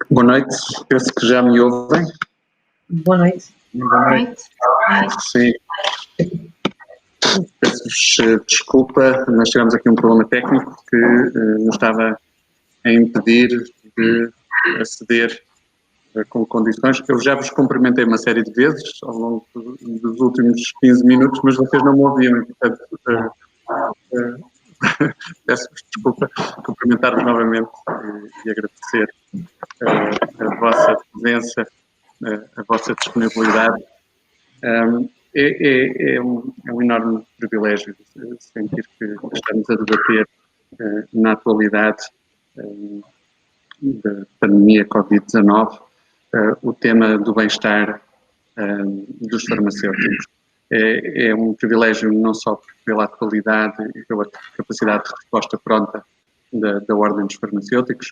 Boa noite, penso que já me ouvem. Boa noite. Boa noite. Sim. Peço-vos desculpa, nós tivemos aqui um problema técnico que nos estava a impedir de aceder com condições. Eu já vos cumprimentei uma série de vezes ao longo dos últimos 15 minutos, mas vocês não me ouviam, portanto, peço-vos desculpa, cumprimentar-vos novamente e agradecer a vossa presença, a vossa disponibilidade. É um enorme privilégio sentir que estamos a debater na atualidade da pandemia Covid-19 o tema do bem-estar dos farmacêuticos. É um privilégio não só pela atualidade e pela capacidade de resposta pronta da Ordem dos Farmacêuticos,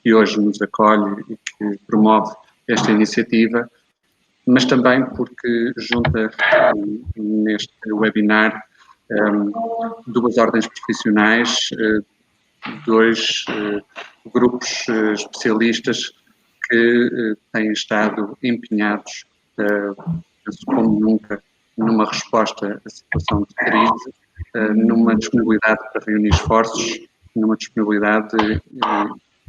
que hoje nos acolhe e que promove esta iniciativa, mas também porque junta neste webinar duas ordens profissionais, dois grupos especialistas que têm estado empenhados, como nunca, numa resposta à situação de crise, numa disponibilidade para reunir esforços, numa disponibilidade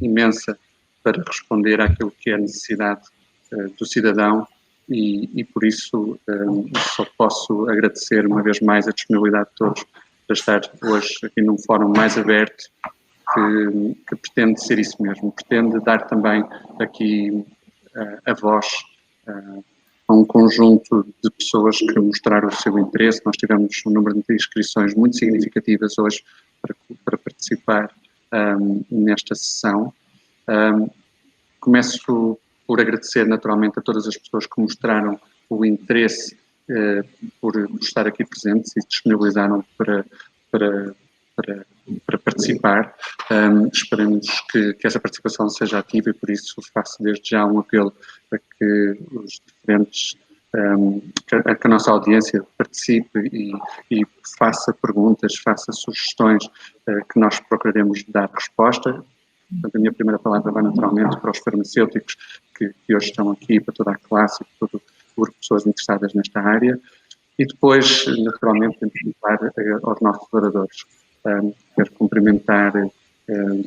imensa para responder àquilo que é a necessidade do cidadão e por isso só posso agradecer uma vez mais a disponibilidade de todos para estar hoje aqui num fórum mais aberto que pretende ser isso mesmo, pretende dar também aqui a voz a um conjunto de pessoas que mostraram o seu interesse. Nós tivemos um número de inscrições muito significativas hoje para participar nesta sessão. Começo por agradecer naturalmente a todas as pessoas que mostraram o interesse por estar aqui presentes e disponibilizaram para participar. Esperamos que essa participação seja ativa e por isso faço desde já um apelo a que os diferentes, que a nossa audiência participe e faça perguntas, faça sugestões que nós procuraremos dar resposta. Portanto, a minha primeira palavra vai naturalmente para os farmacêuticos que hoje estão aqui, para toda a classe e para todo o grupo de pessoas interessadas nesta área. E depois, naturalmente, em particular, aos nossos oradores. Quero cumprimentar o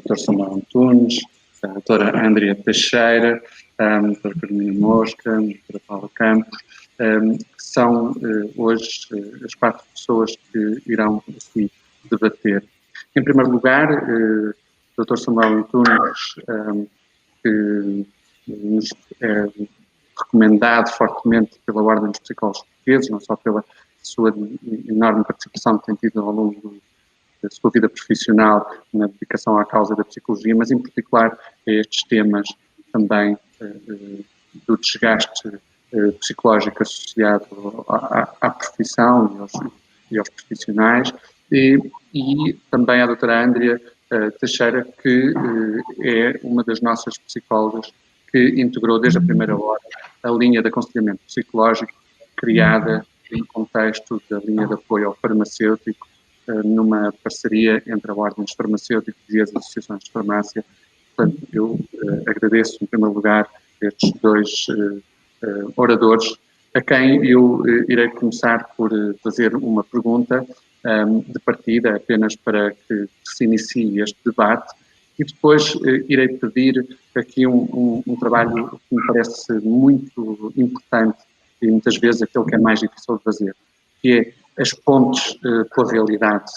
Dr. Samuel Antunes, a doutora Andrea Teixeira, a doutora Carolina Mosca, a doutora Paula Campos, que são hoje as 4 pessoas que irão aqui debater. Em primeiro lugar, Dr. Samuel Antunes, que nos é recomendado fortemente pela Ordem dos Psicólogos Portugueses, não só pela sua enorme participação que tem tido ao longo da sua vida profissional na dedicação à causa da psicologia, mas em particular a estes temas também do desgaste psicológico associado à profissão e aos profissionais, e também à doutora Andrea Teixeira, que é uma das nossas psicólogas que integrou desde a primeira hora a linha de aconselhamento psicológico criada no contexto da linha de apoio ao farmacêutico, numa parceria entre a Ordem dos Farmacêuticos e as associações de farmácia. Portanto, eu agradeço, em primeiro lugar, estes dois oradores, a quem eu irei começar por fazer uma pergunta de partida, apenas para que se inicie este debate, e depois irei pedir aqui um trabalho que me parece muito importante e muitas vezes aquele que é mais difícil de fazer, que é as pontes com a realidade.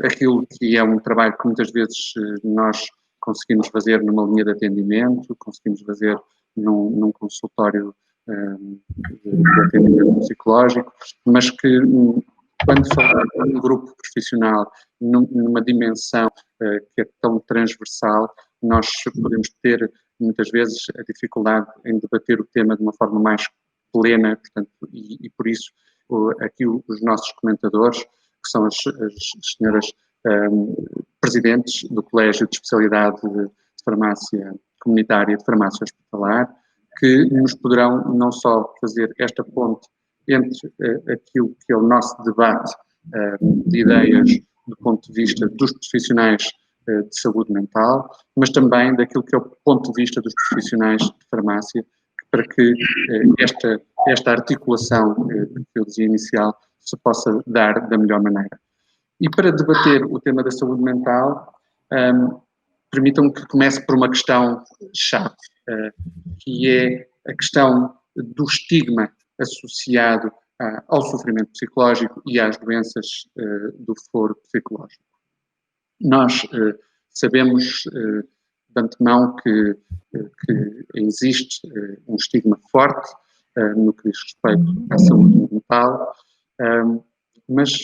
Aquilo que é um trabalho que muitas vezes nós conseguimos fazer numa linha de atendimento, conseguimos fazer num consultório de atendimento psicológico, mas que quando falamos de um grupo profissional numa dimensão que é tão transversal, nós podemos ter muitas vezes a dificuldade em debater o tema de uma forma mais plena, portanto, e por isso aqui os nossos comentadores, que são as senhoras presidentes do Colégio de Especialidade de Farmácia Comunitária e de Farmácia Hospitalar, que nos poderão não só fazer esta ponte entre aquilo que é o nosso debate de ideias do ponto de vista dos profissionais de saúde mental, mas também daquilo que é o ponto de vista dos profissionais de farmácia, para que esta articulação que eu dizia inicial se possa dar da melhor maneira. E para debater o tema da saúde mental, permitam-me que comece por uma questão-chave, que é a questão do estigma associado ao sofrimento psicológico e às doenças do foro psicológico. Nós sabemos de antemão que existe um estigma forte no que diz respeito à saúde mental, mas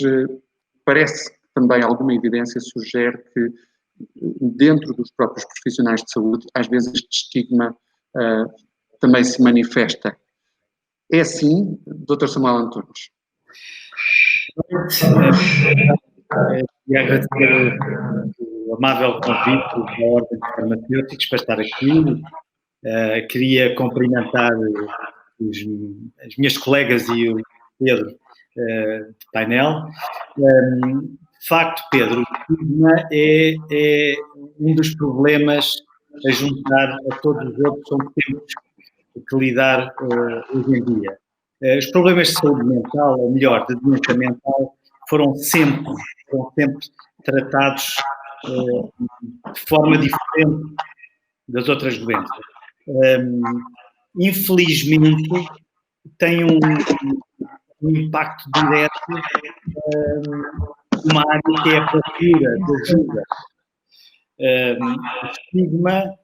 parece que também alguma evidência sugere que dentro dos próprios profissionais de saúde, às vezes este estigma também se manifesta. É assim, Dr. Samuel Antunes? E agradecer o amável convite da Ordem dos Farmacêuticos para estar aqui. Queria cumprimentar as minhas colegas e o Pedro de painel. De facto, Pedro, o estigma é um dos problemas a juntar a todos os outros com que temos que lidar hoje em dia. Os problemas de saúde mental, ou melhor, de doença mental, foram sempre tratados de forma diferente das outras doenças. Infelizmente, tem um impacto direto numa área que é a procura de ajuda. O estigma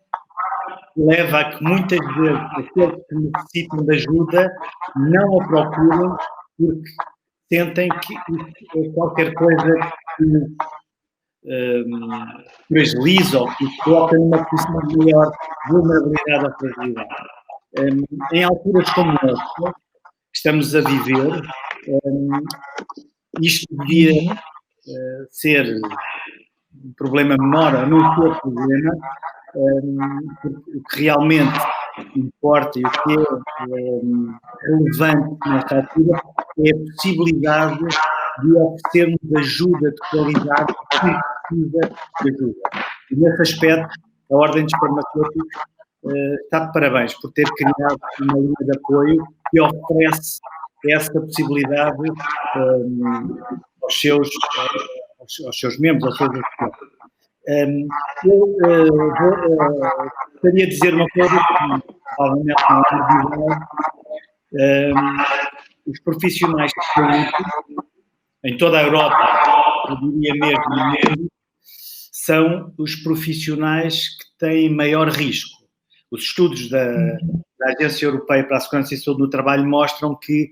leva a que muitas vezes aqueles que necessitam de ajuda não a procuram porque sentem que é qualquer coisa que fragiliza ou que os coloca numa posição de maior vulnerabilidade ou fragilidade. Em alturas como esta que estamos a viver, isto devia ser um problema menor ou não ser problema, o que realmente importa e o que é relevante nesta altura é a possibilidade de oferecermos ajuda de qualidade a quem precisa de ajuda. E nesse aspecto, a Ordem dos Farmacêuticos está de parabéns por ter criado uma linha de apoio que oferece essa possibilidade aos seus membros, aos seus associados. Eu gostaria de dizer uma coisa que provavelmente não é novidade. Os profissionais de saúde, em toda a Europa, eu diria mesmo, são os profissionais que têm maior risco. Os estudos da Agência Europeia para a Segurança e Saúde no Trabalho mostram que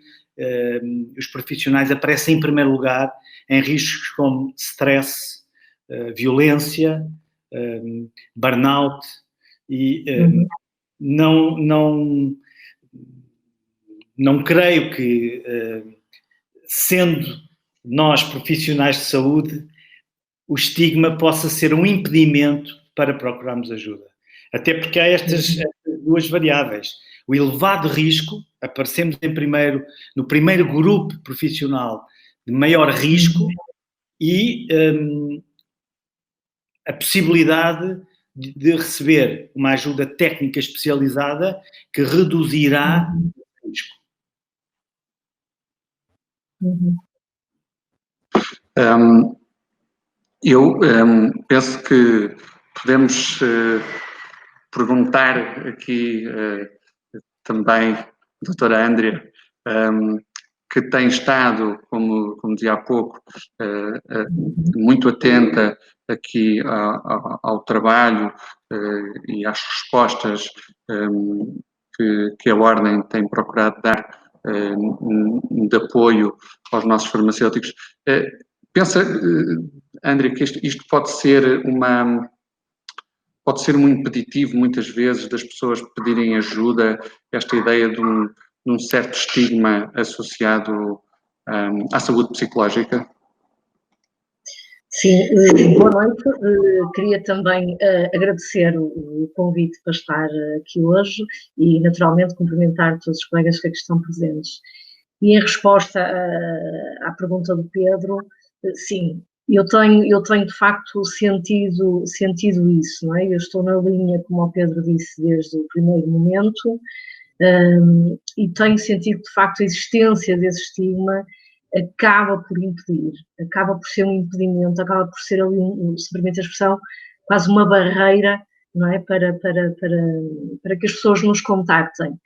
os profissionais aparecem em primeiro lugar em riscos como stress, violência, burnout e não creio que, sendo nós profissionais de saúde, o estigma possa ser um impedimento para procurarmos ajuda. Até porque há estas duas variáveis. O elevado risco, aparecemos no primeiro grupo profissional de maior risco e a possibilidade de receber uma ajuda técnica especializada que reduzirá o risco. Eu penso que podemos perguntar aqui também, doutora Andrea, que tem estado, como dizia há pouco, muito atenta aqui ao trabalho e às respostas que a Ordem tem procurado dar de apoio aos nossos farmacêuticos. Pensa, Andrea, que isto pode ser um impeditivo, muitas vezes, das pessoas pedirem ajuda, esta ideia de um certo estigma associado à saúde psicológica? Sim, boa noite. Queria também agradecer o convite para estar aqui hoje e, naturalmente, cumprimentar todos os colegas que aqui estão presentes. E em resposta à pergunta do Pedro, sim, eu tenho de facto sentido isso, não é? Eu estou na linha, como o Pedro disse, desde o primeiro momento, e tenho sentido de facto a existência desse estigma acaba por impedir, acaba por ser um impedimento, acaba por ser ali, se permite a expressão, quase uma barreira, não é? Para que as pessoas nos contactem.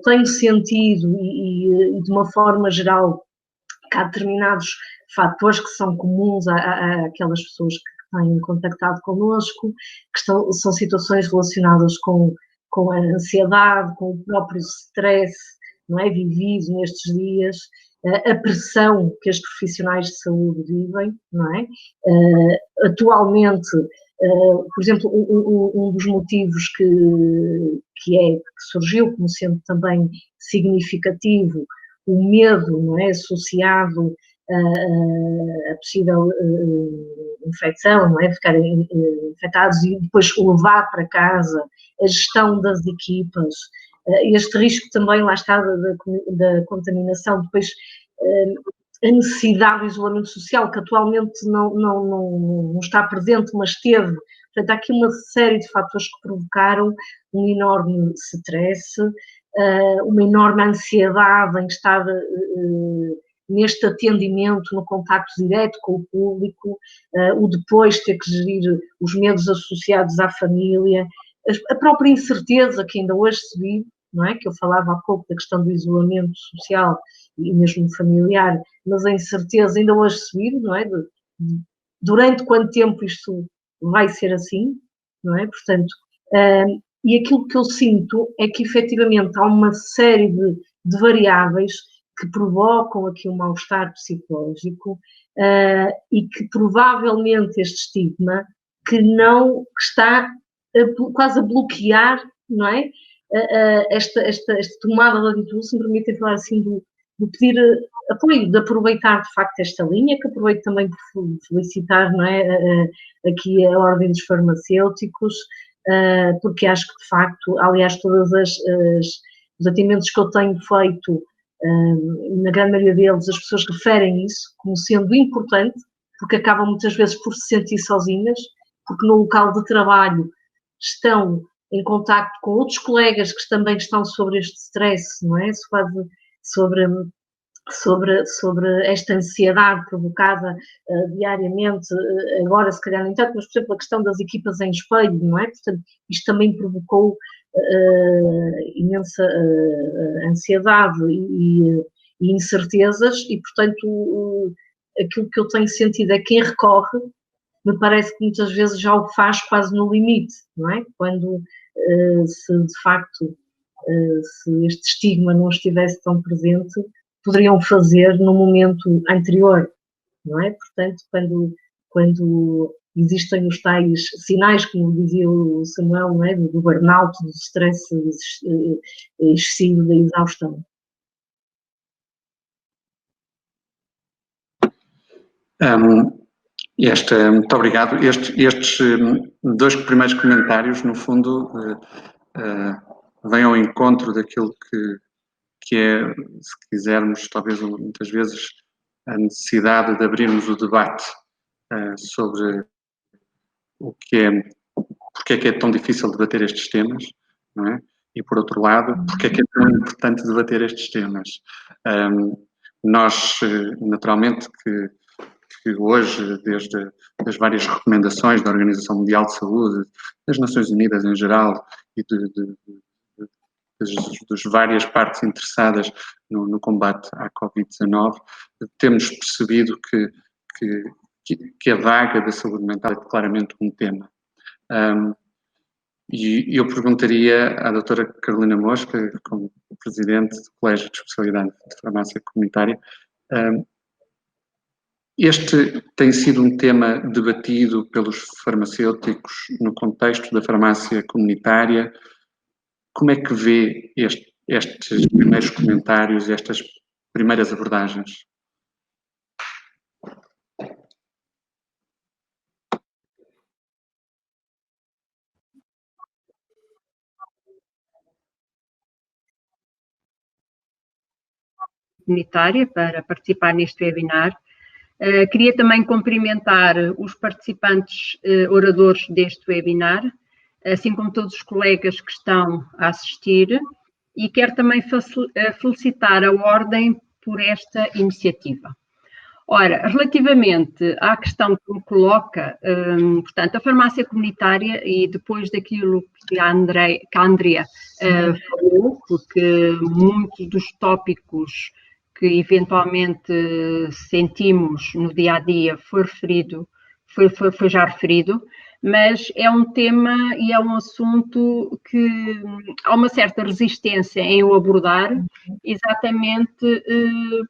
Tenho sentido, e de uma forma geral, que há determinados fatores que são comuns àquelas pessoas que têm contactado connosco, que são situações relacionadas com a ansiedade, com o próprio stress, não é, vivido nestes dias, a pressão que as profissionais de saúde vivem, não é? Atualmente, por exemplo, um dos motivos que surgiu como sendo também significativo, o medo, não é, associado a possível infecção, não é, ficarem infectados e depois o levar para casa, a gestão das equipas, este risco também, lá está, da contaminação, depois a necessidade de isolamento social, que atualmente não está presente, mas teve. Portanto, há aqui uma série de fatores que provocaram um enorme stress, uma enorme ansiedade em estar neste atendimento, no contacto direto com o público, o depois ter que gerir os medos associados à família, a própria incerteza que ainda hoje se vive, não é? Que eu falava há pouco da questão do isolamento social e mesmo familiar, mas a incerteza ainda hoje se vive, não é? Durante quanto tempo isto vai ser assim, não é? Portanto, e aquilo que eu sinto é que efetivamente há uma série de variáveis que provocam aqui um mal-estar psicológico e que provavelmente este estigma que está quase a bloquear, não é? Esta tomada de atitude, se me permitem falar assim, do pedir apoio, de aproveitar de facto esta linha, que aproveito também por felicitar, não é, aqui a Ordem dos Farmacêuticos, porque acho que de facto, aliás, todos os atendimentos que eu tenho feito, na grande maioria deles, as pessoas referem isso como sendo importante, porque acabam muitas vezes por se sentir sozinhas, porque no local de trabalho estão em contacto com outros colegas que também estão sobre este stress, não é? Sobre esta ansiedade provocada diariamente, agora se calhar nem tanto, mas por exemplo a questão das equipas em espelho, não é? Portanto, isto também provocou imensa ansiedade e incertezas e, portanto, aquilo que eu tenho sentido é que quem recorre, me parece que muitas vezes já o faz quase no limite, não é? Quando se de facto se este estigma não estivesse tão presente, poderiam fazer no momento anterior, não é? Portanto, quando existem os tais sinais, como dizia o Samuel, não é? Do burnout, do stress excessivo, da exaustão. Muito obrigado. Estes dois primeiros comentários, no fundo, vêm ao encontro daquilo que é, se quisermos, talvez muitas vezes, a necessidade de abrirmos o debate sobre o que é, porque é que é tão difícil debater estes temas, não é? E, por outro lado, porque é que é tão importante debater estes temas. Nós, naturalmente, que hoje, desde as várias recomendações da Organização Mundial de Saúde, das Nações Unidas em geral e das várias partes interessadas no combate à Covid-19, temos percebido que a vaga da saúde mental é claramente um tema. E eu perguntaria à doutora Carolina Mosca, como presidente do Colégio de Especialidade de Farmácia Comunitária, este tem sido um tema debatido pelos farmacêuticos no contexto da farmácia comunitária. Como é que vê estes primeiros comentários, estas primeiras abordagens? Comunitária para participar neste webinar. Queria também cumprimentar os participantes oradores deste webinar, assim como todos os colegas que estão a assistir, e quero também felicitar a Ordem por esta iniciativa. Ora, relativamente à questão que me coloca, portanto, a farmácia comunitária, e depois daquilo que a Andrea falou, porque muitos dos tópicos que eventualmente sentimos no dia-a-dia foi já referido, mas é um tema e é um assunto que há uma certa resistência em eu abordar, exatamente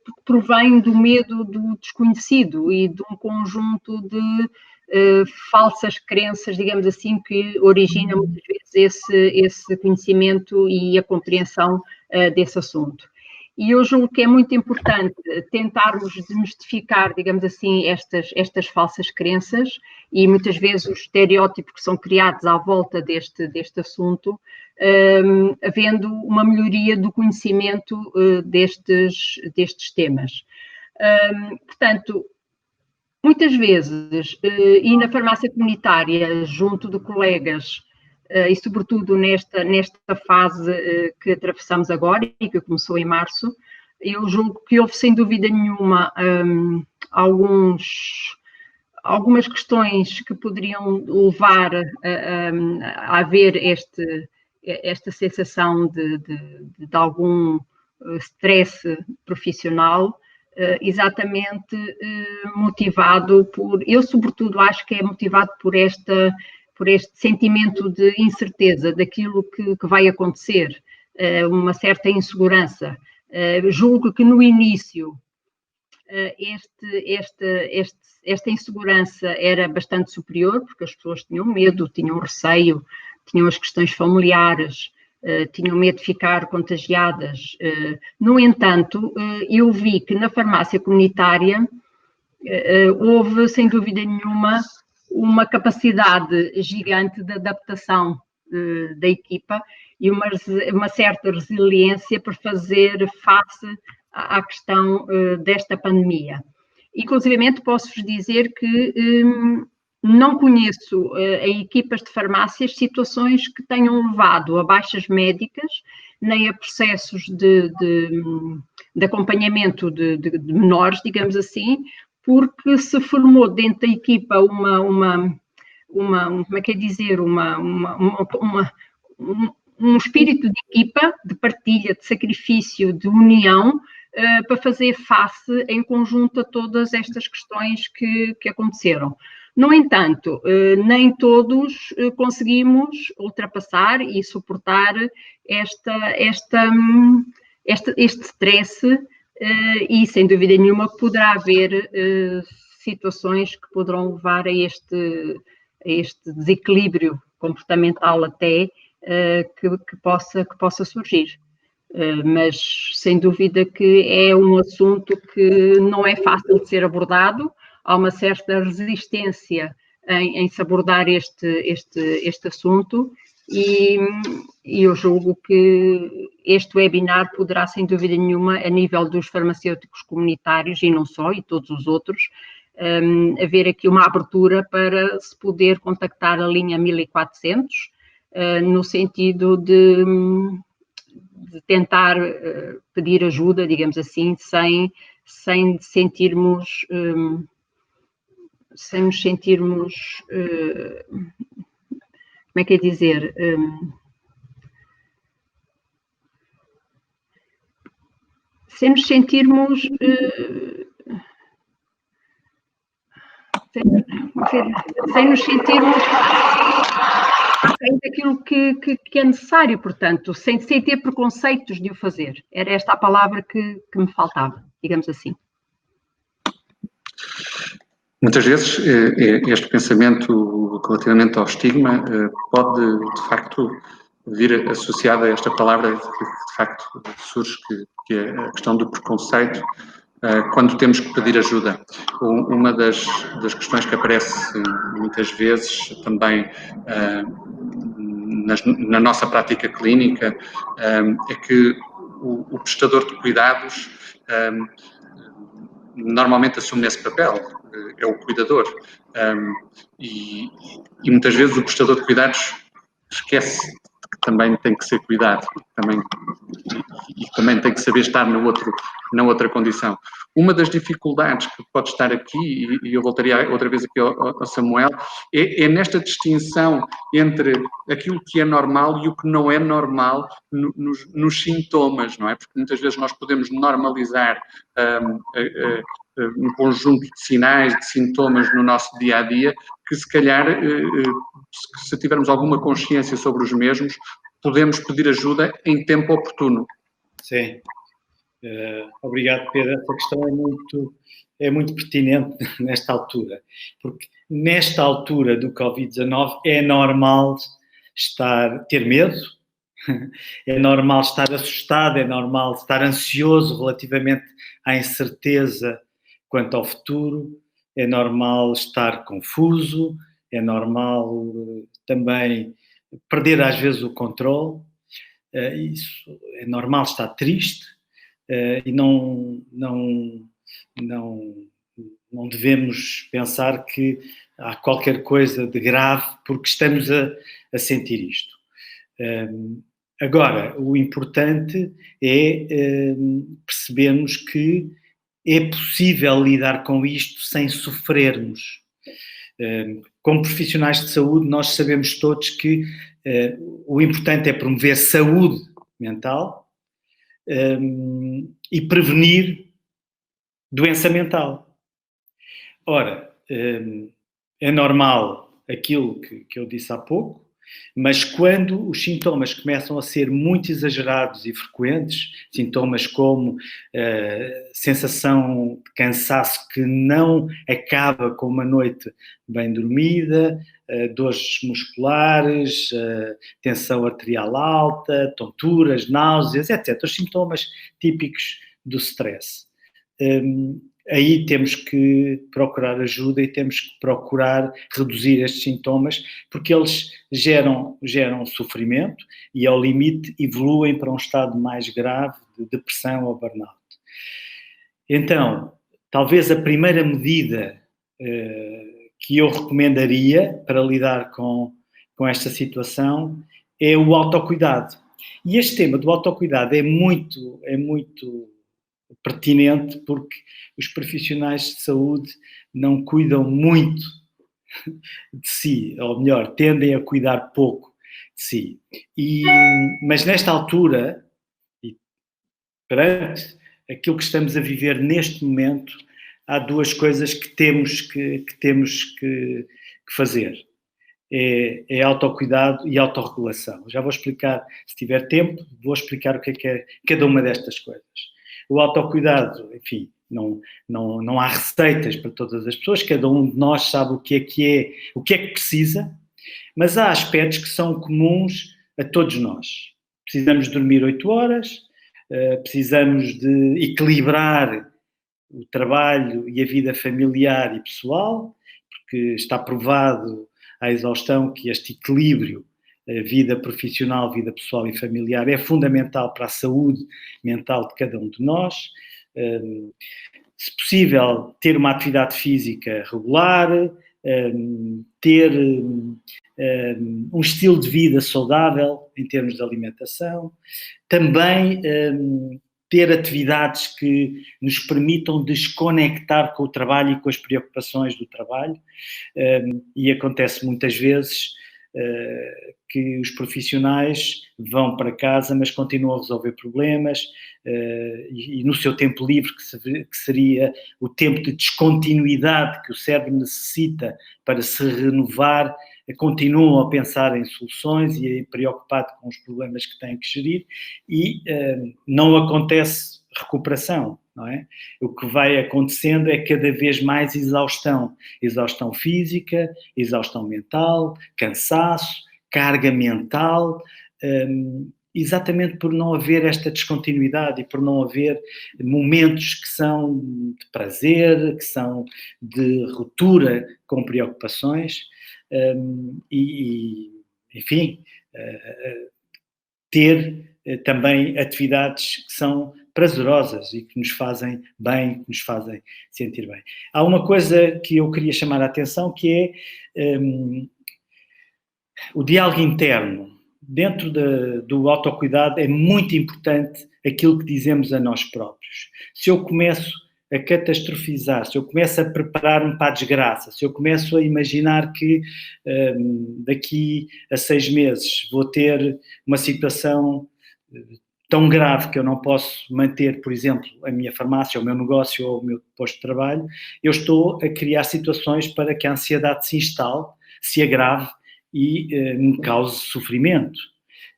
porque provém do medo do desconhecido e de um conjunto de falsas crenças, digamos assim, que origina muitas vezes esse conhecimento e a compreensão desse assunto. E eu julgo que é muito importante tentarmos desmistificar, digamos assim, estas falsas crenças e muitas vezes os estereótipos que são criados à volta deste assunto, havendo uma melhoria do conhecimento destes temas. Portanto, muitas vezes, e na farmácia comunitária, junto de colegas, e sobretudo nesta fase que atravessamos agora e que começou em março, eu julgo que houve sem dúvida nenhuma algumas questões que poderiam levar a haver esta sensação de algum stress profissional, exatamente motivado por, eu sobretudo acho que é motivado por este sentimento de incerteza daquilo que vai acontecer, uma certa insegurança. Julgo que no início esta insegurança era bastante superior, porque as pessoas tinham medo, tinham receio, tinham as questões familiares, tinham medo de ficar contagiadas. No entanto, eu vi que na farmácia comunitária houve, sem dúvida nenhuma, uma capacidade gigante de adaptação da equipa e uma certa resiliência para fazer face à questão desta pandemia. Inclusivamente posso-vos dizer que não conheço em equipas de farmácias situações que tenham levado a baixas médicas, nem a processos de acompanhamento de menores, digamos assim, porque se formou dentro da equipa como é que é dizer, um espírito de equipa, de partilha, de sacrifício, de união, para fazer face em conjunto a todas estas questões que aconteceram. No entanto, nem todos conseguimos ultrapassar e suportar este stress, e sem dúvida nenhuma poderá haver situações que poderão levar a este desequilíbrio comportamental até que possa surgir. Mas sem dúvida que é um assunto que não é fácil de ser abordado, há uma certa resistência em se abordar este assunto, e eu julgo que este webinar poderá, sem dúvida nenhuma, a nível dos farmacêuticos comunitários, e não só, e todos os outros, haver aqui uma abertura para se poder contactar a linha 1400, no sentido de tentar pedir ajuda, digamos assim, sem sentirmos, sem nos sentirmos, como é que é dizer, sem nos sentirmos, sem nos sentirmos daquilo que é necessário, portanto, sem ter preconceitos de o fazer. Era esta a palavra que me faltava, digamos assim. Muitas vezes este pensamento relativamente ao estigma pode, de facto, vir associado a esta palavra que de facto surge, que é a questão do preconceito, quando temos que pedir ajuda. Uma das questões que aparece muitas vezes também na nossa prática clínica é que o prestador de cuidados normalmente assume esse papel, é o cuidador. E muitas vezes o prestador de cuidados esquece que também tem que ser cuidado e também tem que saber estar na outra condição. Uma das dificuldades que pode estar aqui, e eu voltaria outra vez aqui ao Samuel, é nesta distinção entre aquilo que é normal e o que não é normal nos sintomas, não é? Porque muitas vezes nós podemos normalizar um conjunto de sinais, de sintomas no nosso dia-a-dia, que se calhar, se tivermos alguma consciência sobre os mesmos, podemos pedir ajuda em tempo oportuno. Sim. Obrigado, Pedro. Essa questão é muito pertinente nesta altura, porque nesta altura do Covid-19 é normal ter medo, é normal estar assustado, é normal estar ansioso relativamente à incerteza quanto ao futuro, é normal estar confuso, é normal também perder às vezes o controle, isso é normal estar triste, e não devemos pensar que há qualquer coisa de grave porque estamos a sentir isto. Agora, o importante é percebermos que é possível lidar com isto sem sofrermos. Como profissionais de saúde, nós sabemos todos que o importante é promover saúde mental e prevenir doença mental. Ora, é normal aquilo que eu disse há pouco, mas quando os sintomas começam a ser muito exagerados e frequentes, sintomas como sensação de cansaço que não acaba com uma noite bem dormida, dores musculares, tensão arterial alta, tonturas, náuseas, etc. Os sintomas típicos do stress. Aí temos que procurar ajuda e temos que procurar reduzir estes sintomas, porque eles geram sofrimento e, ao limite, evoluem para um estado mais grave de depressão ou burnout. Então, talvez a primeira medida que eu recomendaria para lidar com esta situação é o autocuidado. E este tema do autocuidado é muito pertinente porque os profissionais de saúde não cuidam muito de si, ou melhor, tendem a cuidar pouco de si. Mas nesta altura, e perante aquilo que estamos a viver neste momento, há duas coisas que temos que fazer. É autocuidado e autorregulação. Já vou explicar, se tiver tempo, vou explicar o que é cada uma destas coisas. O autocuidado, enfim, não há receitas para todas as pessoas, cada um de nós sabe o que é que precisa, mas há aspectos que são comuns a todos nós. Precisamos dormir 8 horas, precisamos de equilibrar o trabalho e a vida familiar e pessoal, porque está provado à exaustão que este equilíbrio, vida profissional, vida pessoal e familiar, é fundamental para a saúde mental de cada um de nós. Se possível, ter uma atividade física regular, ter um estilo de vida saudável em termos de alimentação, também ter atividades que nos permitam desconectar com o trabalho e com as preocupações do trabalho, e acontece muitas vezes que os profissionais vão para casa, mas continuam a resolver problemas, e no seu tempo livre, que seria o tempo de descontinuidade que o cérebro necessita para se renovar, continuam a pensar em soluções e preocupados com os problemas que têm que gerir, e não acontece recuperação, não é? O que vai acontecendo é cada vez mais exaustão física, exaustão mental, cansaço, carga mental, exatamente por não haver esta descontinuidade e por não haver momentos que são de prazer, que são de ruptura com preocupações, enfim, ter também atividades que são prazerosas e que nos fazem bem, que nos fazem sentir bem. Há uma coisa que eu queria chamar a atenção, que é o diálogo interno. Dentro do autocuidado é muito importante aquilo que dizemos a nós próprios. Se eu começo a catastrofizar, se eu começo a preparar-me para a desgraça, se eu começo a imaginar que daqui a 6 meses vou ter uma situação tão grave que eu não posso manter, por exemplo, a minha farmácia, o meu negócio ou o meu posto de trabalho, eu estou a criar situações para que a ansiedade se instale, se agrave e me cause sofrimento.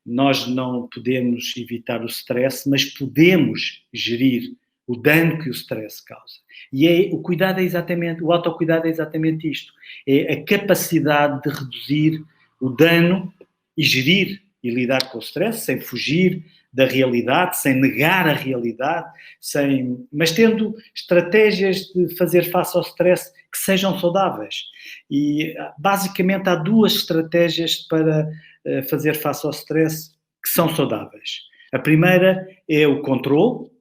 Nós não podemos evitar o stress, mas podemos gerir o dano que o stress causa. E o cuidado é exatamente, o autocuidado é exatamente isto. É a capacidade de reduzir o dano e gerir e lidar com o stress sem fugir da realidade, sem negar a realidade, mas tendo estratégias de fazer face ao stress que sejam saudáveis. E basicamente há 2 estratégias para fazer face ao stress que são saudáveis. A primeira é o controle,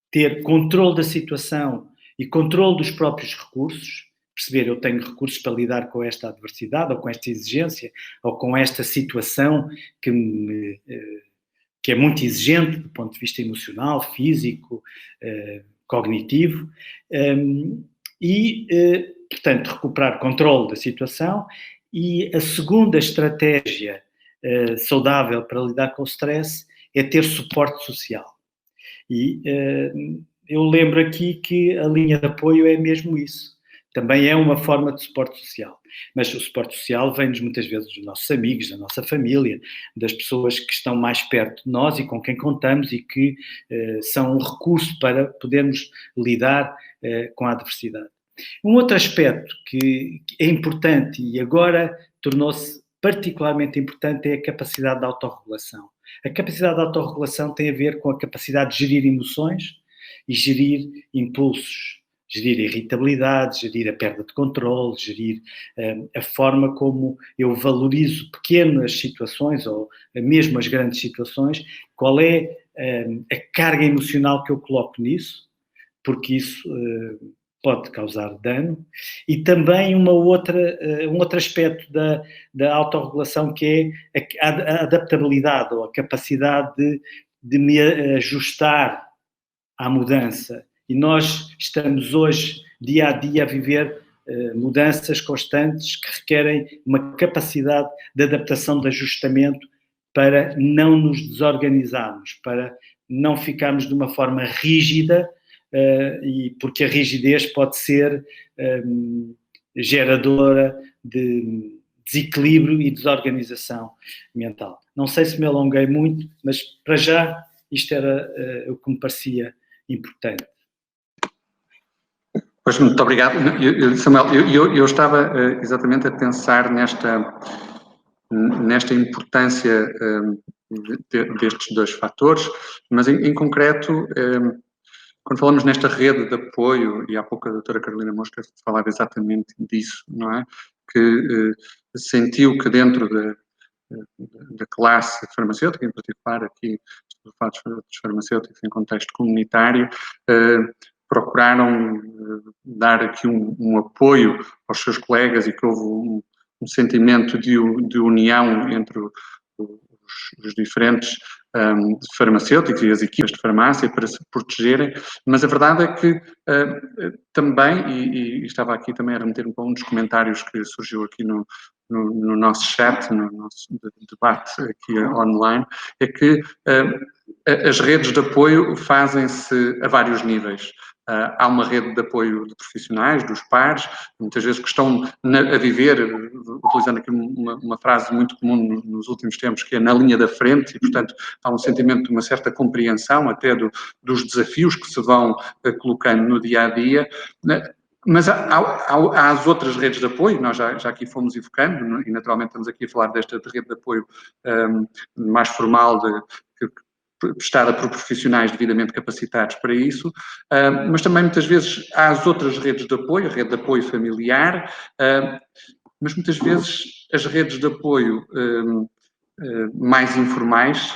ter controle da situação e controle dos próprios recursos, perceber eu tenho recursos para lidar com esta adversidade ou com esta exigência ou com esta situação que é muito exigente do ponto de vista emocional, físico, cognitivo, portanto, recuperar controle da situação. E a segunda estratégia saudável para lidar com o stress é ter suporte social. E eu lembro aqui que a linha de apoio é mesmo isso. Também é uma forma de suporte social. Mas o suporte social vem-nos muitas vezes dos nossos amigos, da nossa família, das pessoas que estão mais perto de nós e com quem contamos e que são um recurso para podermos lidar com a adversidade. Um outro aspecto que é importante e agora tornou-se particularmente importante é a capacidade de autorregulação. A capacidade de autorregulação tem a ver com a capacidade de gerir emoções e gerir impulsos, gerir irritabilidade, gerir a perda de controle, gerir a forma como eu valorizo pequenas situações ou mesmo as grandes situações, qual é a carga emocional que eu coloco nisso, porque isso pode causar dano, e também um outro aspecto da autorregulação que é a adaptabilidade ou a capacidade de me ajustar à mudança. E nós estamos hoje, dia a dia, a viver mudanças constantes que requerem uma capacidade de adaptação, de ajustamento, para não nos desorganizarmos, para não ficarmos de uma forma rígida, e porque a rigidez pode ser geradora de desequilíbrio e desorganização mental. Não sei se me alonguei muito, mas para já isto era o que me parecia importante. Pois, muito obrigado. Samuel, eu estava exatamente a pensar nesta importância destes 2 fatores, mas em concreto, quando falamos nesta rede de apoio, e há pouco a doutora Carolina Mosca falava exatamente disso, não é? Que sentiu que dentro da classe farmacêutica, em particular aqui dos farmacêuticos em contexto comunitário, procuraram dar aqui um apoio aos seus colegas e que houve um sentimento de união entre os diferentes farmacêuticos e as equipas de farmácia para se protegerem, mas a verdade é que também, e estava aqui também a remeter-me para um dos comentários que surgiu aqui no nosso chat, no nosso debate aqui online, é que as redes de apoio fazem-se a vários níveis. Há uma rede de apoio de profissionais, dos pares, muitas vezes que estão a viver, utilizando aqui uma frase muito comum nos últimos tempos, que é na linha da frente, e, portanto, há um sentimento de uma certa compreensão até dos desafios que se vão colocando no dia-a-dia. Mas há as outras redes de apoio, nós já aqui fomos evocando, e naturalmente estamos aqui a falar desta rede de apoio mais formal, prestada por profissionais devidamente capacitados para isso, mas também muitas vezes há as outras redes de apoio, a rede de apoio familiar, mas muitas vezes as redes de apoio mais informais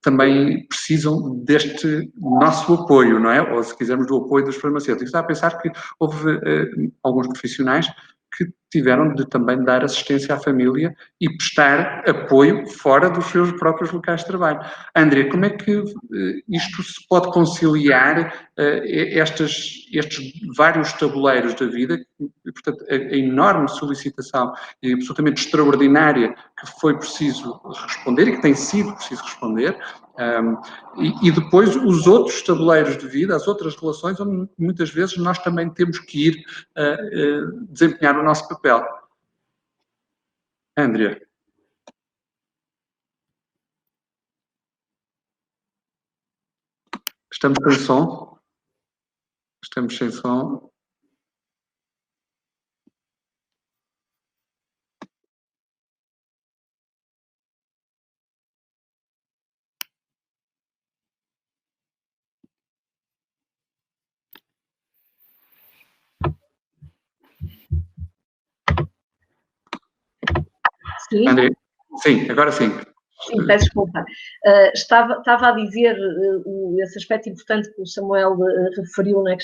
também precisam deste nosso apoio, não é? Ou, se quisermos, do apoio dos farmacêuticos. Está a pensar que houve alguns profissionais que tiveram de também dar assistência à família e prestar apoio fora dos seus próprios locais de trabalho. André, como é que isto se pode conciliar estes vários tabuleiros da vida, portanto, a enorme solicitação e absolutamente extraordinária que foi preciso responder e que tem sido preciso responder, e depois os outros tabuleiros de vida, as outras relações, onde muitas vezes nós também temos que ir desempenhar o nosso papel. Andrea. Estamos sem som? Estamos sem som. Sim. André, sim, agora sim. Sim, peço desculpa. Estava a dizer esse aspecto importante que o Samuel referiu, né,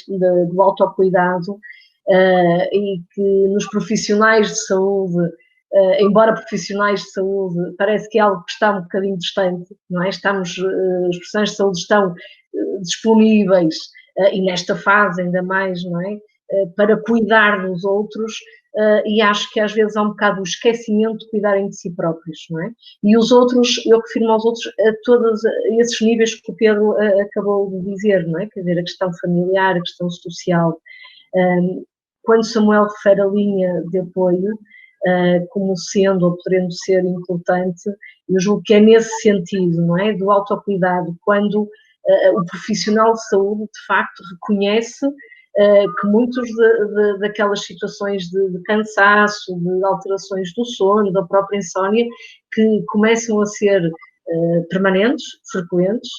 do autocuidado, e que nos profissionais de saúde, embora profissionais de saúde, parece que é algo que está um bocadinho distante, não é? Os profissionais de saúde estão disponíveis, e nesta fase ainda mais, não é? Para cuidar dos outros, e acho que às vezes há um bocado o esquecimento de cuidarem de si próprios, não é? E os outros, eu refiro-me aos outros a todos esses níveis que o Pedro acabou de dizer, não é? Quer dizer, a questão familiar, a questão social. Quando Samuel refere a linha de apoio como sendo ou podendo ser importante, eu julgo que é nesse sentido, não é? Do autocuidado, quando o profissional de saúde, de facto, reconhece que muitas daquelas situações de cansaço, de alterações do sono, da própria insónia, que começam a ser permanentes, frequentes,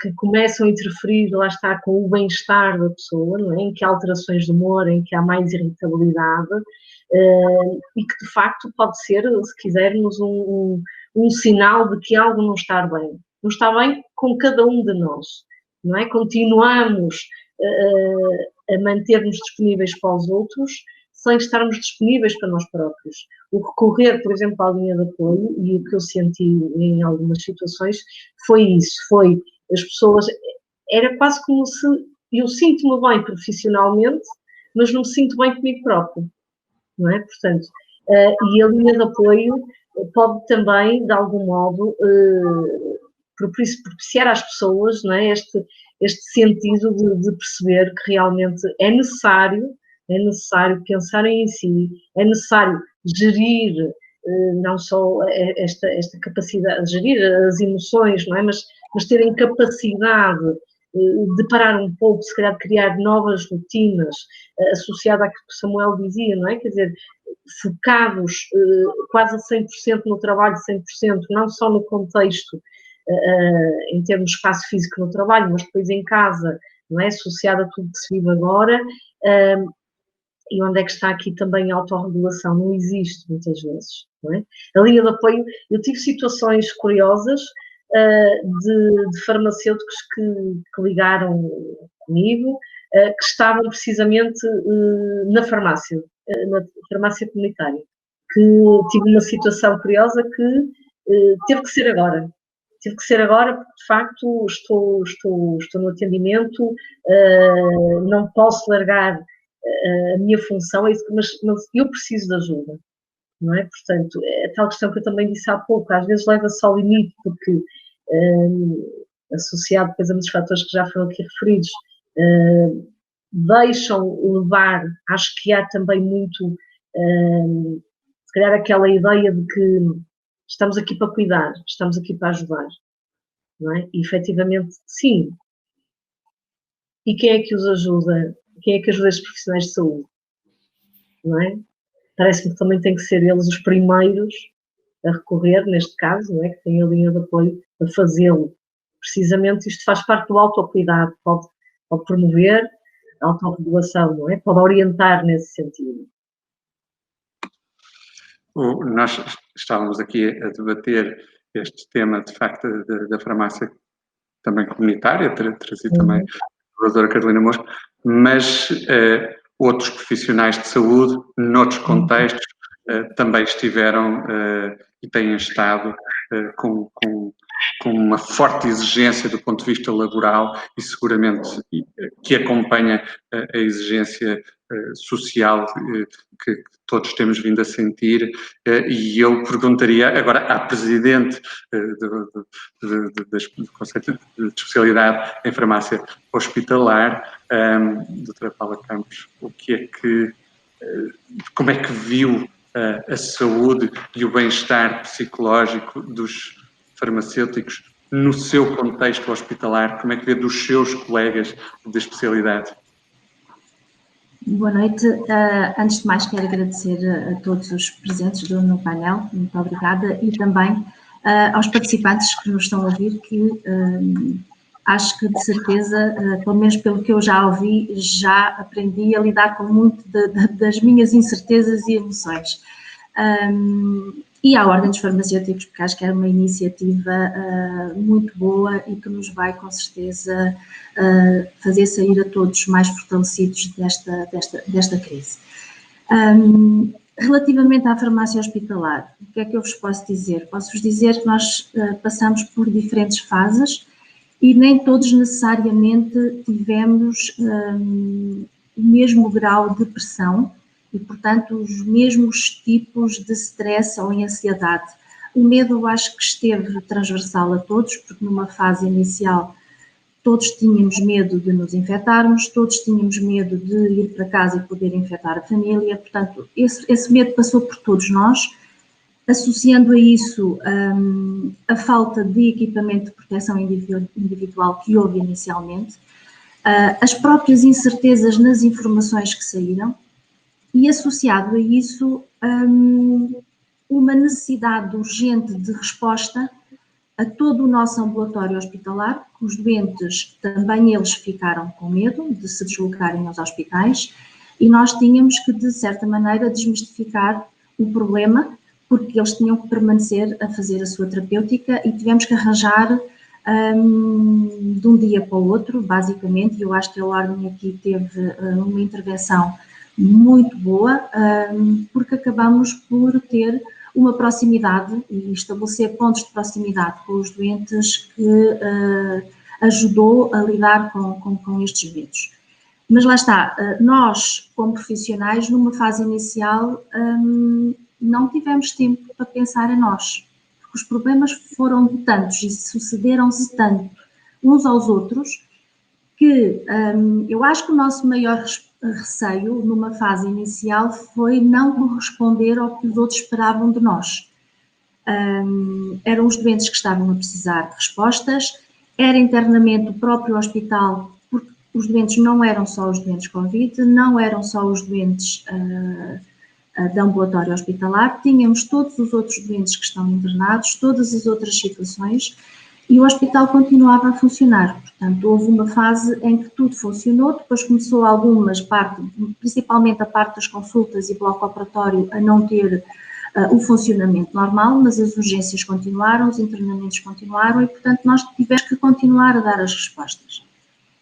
que começam a interferir, lá está, com o bem-estar da pessoa, não é? Em que há alterações de humor, em que há mais irritabilidade, e que de facto pode ser, se quisermos, um sinal de que algo não está bem. Não está bem com cada um de nós, não é? Continuamos a manter-nos disponíveis para os outros sem estarmos disponíveis para nós próprios. O recorrer, por exemplo, à linha de apoio, e o que eu senti em algumas situações, foi isso, foi as pessoas, era quase como se eu sinto-me bem profissionalmente, mas não me sinto bem comigo próprio, não é? Portanto, e a linha de apoio pode também, de algum modo, propiciar às pessoas, não é? Este sentido de perceber que realmente é necessário pensarem em si, é necessário gerir não só esta capacidade de gerir as emoções, não é? Mas terem capacidade de parar um pouco, se calhar de criar novas rotinas, associada àquilo que o Samuel dizia, não é? Quer dizer, focados quase a 100% no trabalho, 100%, não só no contexto em termos de espaço físico no trabalho, mas depois em casa, não é? Associado a tudo que se vive agora. E onde é que está aqui também a autorregulação? Não existe muitas vezes, não é? A linha de apoio, eu tive situações curiosas de farmacêuticos que ligaram comigo, que estavam precisamente na farmácia comunitária, que tive uma situação curiosa que teve que ser agora. Tive que ser agora porque, de facto, estou no atendimento, não posso largar a minha função, mas eu preciso de ajuda, não é? Portanto, é tal questão que eu também disse há pouco, às vezes leva-se ao limite, porque associado depois a muitos fatores que já foram aqui referidos, deixam levar, acho que há também muito, se calhar aquela ideia de que estamos aqui para cuidar, estamos aqui para ajudar, não é? E efetivamente, sim. E quem é que os ajuda? Quem é que ajuda estes profissionais de saúde? Não é? Parece-me que também tem que ser eles os primeiros a recorrer, neste caso, não é? Que têm a linha de apoio, a fazê-lo. Precisamente isto faz parte do autocuidado, pode promover a autorregulação, não é? Pode orientar nesse sentido. Nós estávamos aqui a debater este tema, de facto, da farmácia também comunitária, trazido também a doutora Carolina Mosco, mas outros profissionais de saúde, noutros contextos, também estiveram e têm estado com uma forte exigência do ponto de vista laboral e seguramente que acompanha a exigência social que todos temos vindo a sentir. E eu perguntaria agora à Presidente do Conselho de Especialidade em Farmácia Hospitalar, doutora Paula Campos, como é que viu a saúde e o bem-estar psicológico dos farmacêuticos no seu contexto hospitalar? Como é que vê dos seus colegas de especialidade? Boa noite. Antes de mais, quero agradecer a todos os presentes no painel, muito obrigada, e também aos participantes que nos estão a ouvir, que acho que de certeza, pelo menos pelo que eu já ouvi, já aprendi a lidar com muito das minhas incertezas e emoções. E à Ordem dos Farmacêuticos, porque acho que é uma iniciativa muito boa e que nos vai, com certeza, fazer sair a todos mais fortalecidos desta crise. Relativamente à farmácia hospitalar, o que é que eu vos posso dizer? Posso-vos dizer que nós passamos por diferentes fases e nem todos necessariamente tivemos o mesmo grau de pressão e, portanto, os mesmos tipos de stress ou ansiedade. O medo, eu acho que esteve transversal a todos, porque numa fase inicial todos tínhamos medo de nos infectarmos, todos tínhamos medo de ir para casa e poder infectar a família, portanto, esse medo passou por todos nós, associando a isso a falta de equipamento de proteção individual que houve inicialmente, as próprias incertezas nas informações que saíram, e associado a isso uma necessidade urgente de resposta a todo o nosso ambulatório hospitalar. Os doentes, também eles ficaram com medo de se deslocarem aos hospitais e nós tínhamos que, de certa maneira, desmistificar o problema, porque eles tinham que permanecer a fazer a sua terapêutica e tivemos que arranjar de um dia para o outro, basicamente, e eu acho que a Ordem aqui teve uma intervenção muito boa, porque acabamos por ter uma proximidade e estabelecer pontos de proximidade com os doentes que ajudou a lidar com estes medos. Mas lá está, nós, como profissionais, numa fase inicial, não tivemos tempo para pensar em nós, porque os problemas foram tantos e sucederam-se tanto uns aos outros que eu acho que o nosso maior receio numa fase inicial foi não corresponder ao que os outros esperavam de nós. Eram os doentes que estavam a precisar de respostas, era internamente o próprio hospital, porque os doentes não eram só os doentes Covid, não eram só os doentes de ambulatório hospitalar, tínhamos todos os outros doentes que estão internados, todas as outras situações, e o hospital continuava a funcionar. Portanto, houve uma fase em que tudo funcionou, depois começou algumas partes, principalmente a parte das consultas e bloco operatório, a não ter o funcionamento normal, mas as urgências continuaram, os internamentos continuaram e, portanto, nós tivemos que continuar a dar as respostas.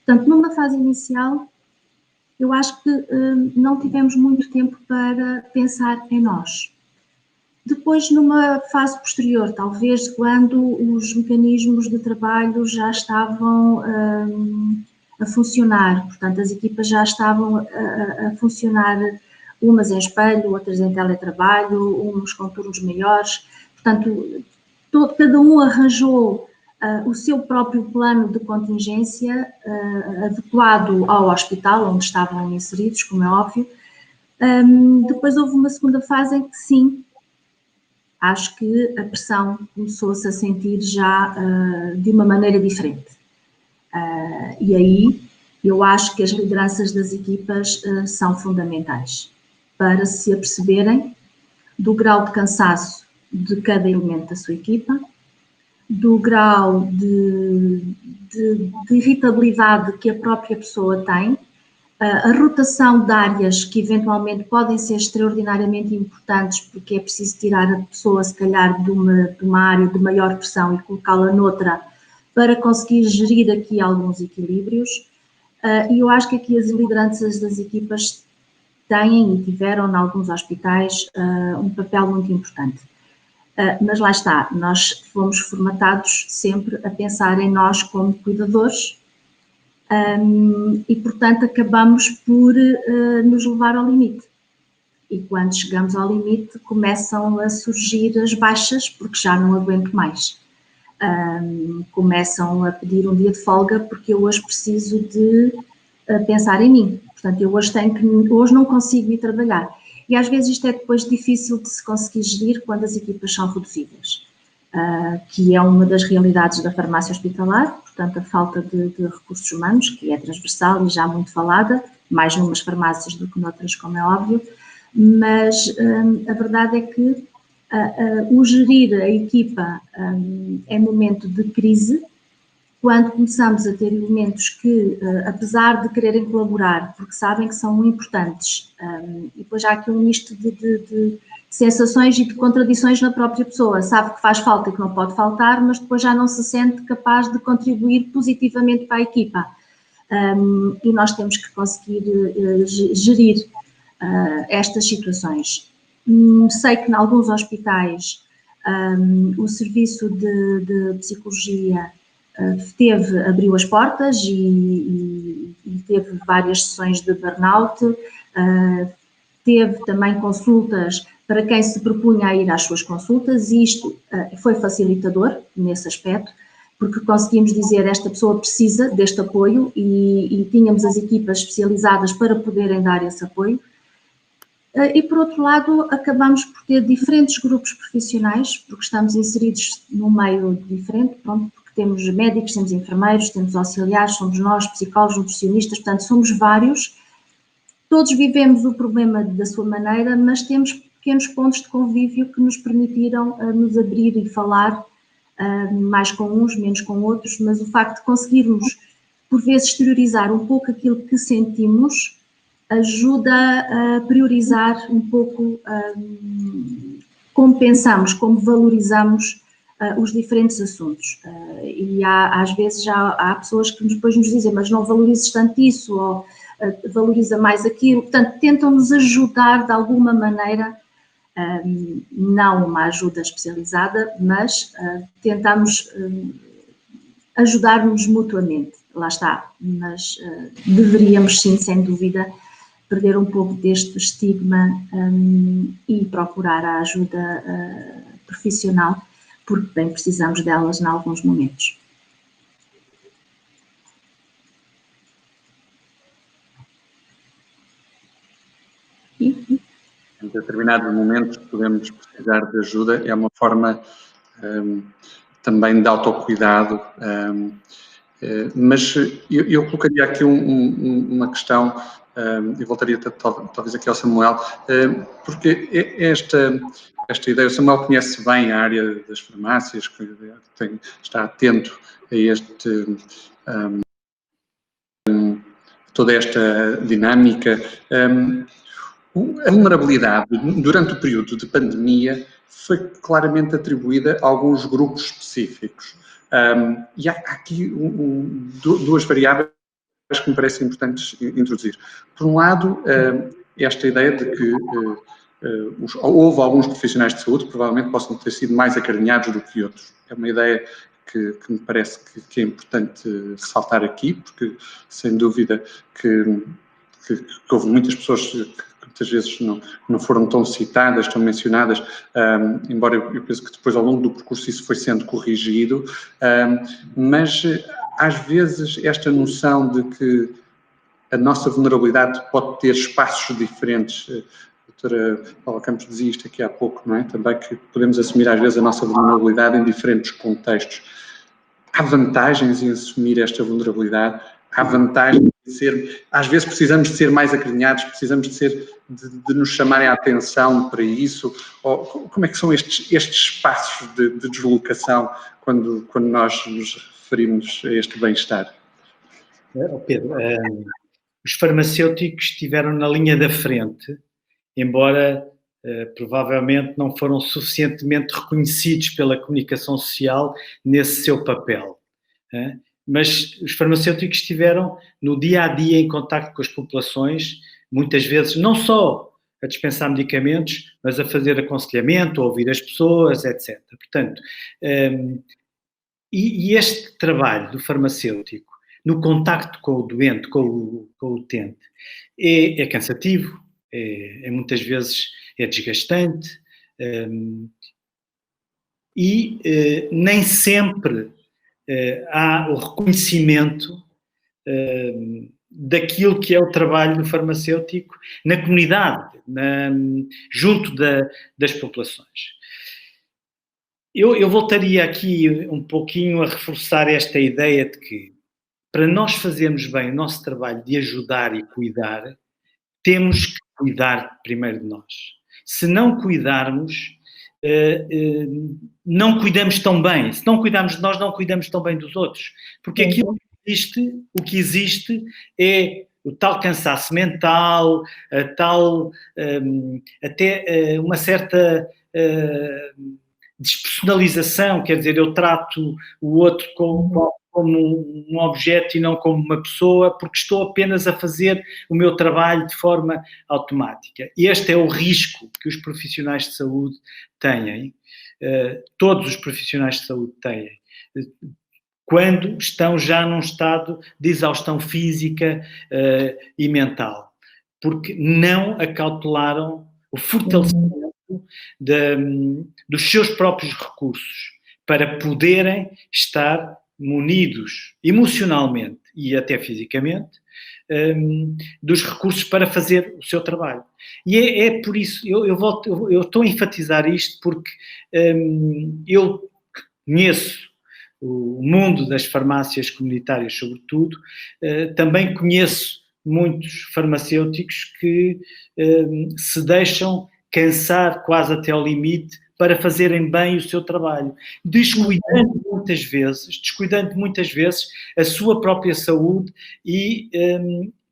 Portanto, numa fase inicial, eu acho que não tivemos muito tempo para pensar em nós. Depois, numa fase posterior, talvez quando os mecanismos de trabalho já estavam a funcionar, portanto, as equipas já estavam a funcionar, umas em espelho, outras em teletrabalho, uns com turnos maiores, portanto, cada um arranjou o seu próprio plano de contingência adequado ao hospital, onde estavam inseridos, como é óbvio. Depois houve uma segunda fase em que sim, acho que a pressão começou-se a sentir já de uma maneira diferente. E aí eu acho que as lideranças das equipas são fundamentais para se aperceberem do grau de cansaço de cada elemento da sua equipa, do grau de irritabilidade que a própria pessoa tem A rotação de áreas que eventualmente podem ser extraordinariamente importantes, porque é preciso tirar a pessoa, se calhar, de uma área de maior pressão e colocá-la noutra, para conseguir gerir aqui alguns equilíbrios. E eu acho que aqui as lideranças das equipas têm e tiveram, em alguns hospitais, um papel muito importante. Mas lá está, nós fomos formatados sempre a pensar em nós como cuidadores, e, portanto, acabamos por nos levar ao limite. E quando chegamos ao limite, começam a surgir as baixas, porque já não aguento mais. Começam a pedir um dia de folga, porque eu hoje preciso de pensar em mim. Portanto, eu hoje não consigo ir trabalhar. E às vezes isto é depois difícil de se conseguir gerir quando as equipas são reduzidas, que é uma das realidades da farmácia hospitalar, portanto a falta de recursos humanos, que é transversal e já muito falada, mais numas farmácias do que noutras, como é óbvio, mas a verdade é que o gerir a equipa é momento de crise, quando começamos a ter elementos que, apesar de quererem colaborar, porque sabem que são importantes, e depois há aqui um misto de sensações e de contradições na própria pessoa, sabe que faz falta e que não pode faltar, mas depois já não se sente capaz de contribuir positivamente para a equipa. E nós temos que conseguir gerir estas situações. Sei que em alguns hospitais o serviço de psicologia abriu as portas e teve várias sessões de burnout, teve também consultas para quem se propunha a ir às suas consultas, e isto foi facilitador nesse aspecto, porque conseguimos dizer esta pessoa precisa deste apoio e tínhamos as equipas especializadas para poderem dar esse apoio. E, por outro lado, acabamos por ter diferentes grupos profissionais, porque estamos inseridos num meio diferente, pronto, porque temos médicos, temos enfermeiros, temos auxiliares, somos nós, psicólogos, nutricionistas, portanto, somos vários. Todos vivemos o problema da sua maneira, mas temos pequenos pontos de convívio que nos permitiram nos abrir e falar, mais com uns, menos com outros, mas o facto de conseguirmos, por vezes, exteriorizar um pouco aquilo que sentimos, ajuda a priorizar um pouco como pensamos, como valorizamos os diferentes assuntos. E às vezes já há pessoas que depois nos dizem, mas não valorizes tanto isso, ou valoriza mais aquilo. Portanto, tentam-nos ajudar de alguma maneira, não uma ajuda especializada, mas tentamos ajudar-nos mutuamente. Lá está, mas deveríamos sim, sem dúvida, perder um pouco deste estigma e procurar a ajuda profissional, porque bem precisamos delas em alguns momentos. Em determinados momentos podemos precisar de ajuda, é uma forma também de autocuidado, mas eu colocaria aqui uma questão, e voltaria talvez aqui ao Samuel, porque esta ideia, o Samuel conhece bem a área das farmácias, está atento a toda esta dinâmica. A vulnerabilidade durante o período de pandemia foi claramente atribuída a alguns grupos específicos. E há aqui duas variáveis que me parecem importantes introduzir. Por um lado, esta ideia de que houve alguns profissionais de saúde que provavelmente possam ter sido mais acarinhados do que outros. É uma ideia que me parece que é importante ressaltar aqui, porque, sem dúvida, que houve muitas pessoas que muitas vezes não foram tão citadas, tão mencionadas, embora eu penso que depois, ao longo do percurso, isso foi sendo corrigido, mas às vezes esta noção de que a nossa vulnerabilidade pode ter espaços diferentes. A doutora Paula Campos dizia isto aqui há pouco, não é? Também que podemos assumir às vezes a nossa vulnerabilidade em diferentes contextos. Há vantagens em assumir esta vulnerabilidade, há vantagens em ser, às vezes precisamos de ser mais acarinhados, precisamos de nos chamarem a atenção para isso, ou como é que são estes espaços de deslocação quando nós nos referimos a este bem-estar? Pedro, os farmacêuticos estiveram na linha da frente, embora provavelmente não foram suficientemente reconhecidos pela comunicação social nesse seu papel. Mas os farmacêuticos estiveram no dia-a-dia em contacto com as populações, muitas vezes não só a dispensar medicamentos, mas a fazer aconselhamento, a ouvir as pessoas, etc. Portanto, e este trabalho do farmacêutico, no contacto com o doente, com o utente, é cansativo, muitas vezes é desgastante, e nem sempre há o reconhecimento daquilo que é o trabalho do farmacêutico na comunidade, junto das populações. Eu voltaria aqui um pouquinho a reforçar esta ideia de que, para nós fazermos bem o nosso trabalho de ajudar e cuidar, temos que cuidar primeiro de nós. Se não cuidarmos, não cuidamos tão bem. Se não cuidarmos de nós, não cuidamos tão bem dos outros. Porque aquilo o que existe é o tal cansaço mental, até uma certa despersonalização, quer dizer, eu trato o outro como um objeto e não como uma pessoa, porque estou apenas a fazer o meu trabalho de forma automática. Este é o risco que os profissionais de saúde têm, todos os profissionais de saúde têm, quando estão já num estado de exaustão física e mental, porque não acautelaram o fortalecimento dos seus próprios recursos para poderem estar munidos emocionalmente e até fisicamente dos recursos para fazer o seu trabalho. E é por isso, eu estou a enfatizar isto porque eu conheço o mundo das farmácias comunitárias, sobretudo, também conheço muitos farmacêuticos que se deixam cansar quase até ao limite para fazerem bem o seu trabalho, descuidando muitas vezes a sua própria saúde e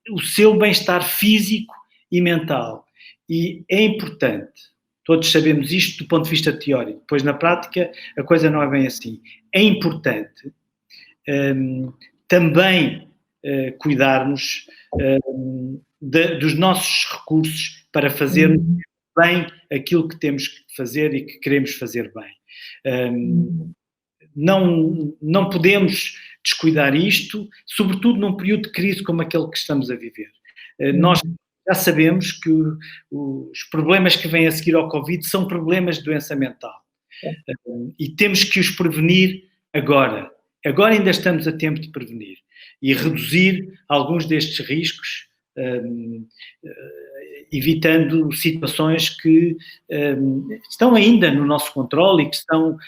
o seu bem-estar físico e mental. E é importante, todos sabemos isto do ponto de vista teórico, pois na prática a coisa não é bem assim. É importante também cuidarmos dos nossos recursos para fazermos bem aquilo que temos que fazer e que queremos fazer bem. Não podemos descuidar isto, sobretudo num período de crise como aquele que estamos a viver. Nós já sabemos que os problemas que vêm a seguir ao Covid são problemas de doença mental. E temos que os prevenir agora. Agora ainda estamos a tempo de prevenir e reduzir alguns destes riscos, evitando situações que estão ainda no nosso controle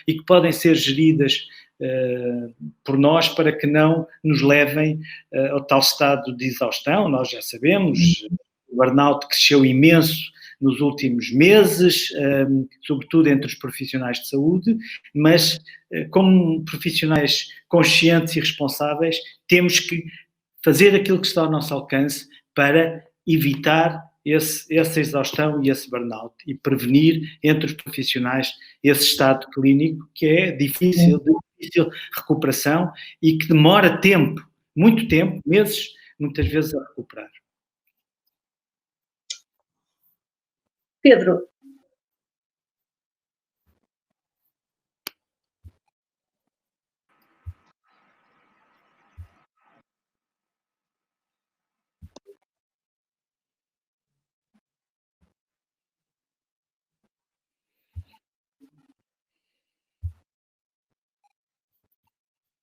e que podem ser geridas por nós para que não nos levem ao tal estado de exaustão. Nós já sabemos, o burnout cresceu imenso nos últimos meses, sobretudo entre os profissionais de saúde, mas como profissionais conscientes e responsáveis, temos que fazer aquilo que está ao nosso alcance para evitar essa exaustão e esse burnout e prevenir entre os profissionais esse estado clínico que é difícil, de difícil recuperação e que demora tempo, muito tempo, meses, muitas vezes a recuperar. Pedro.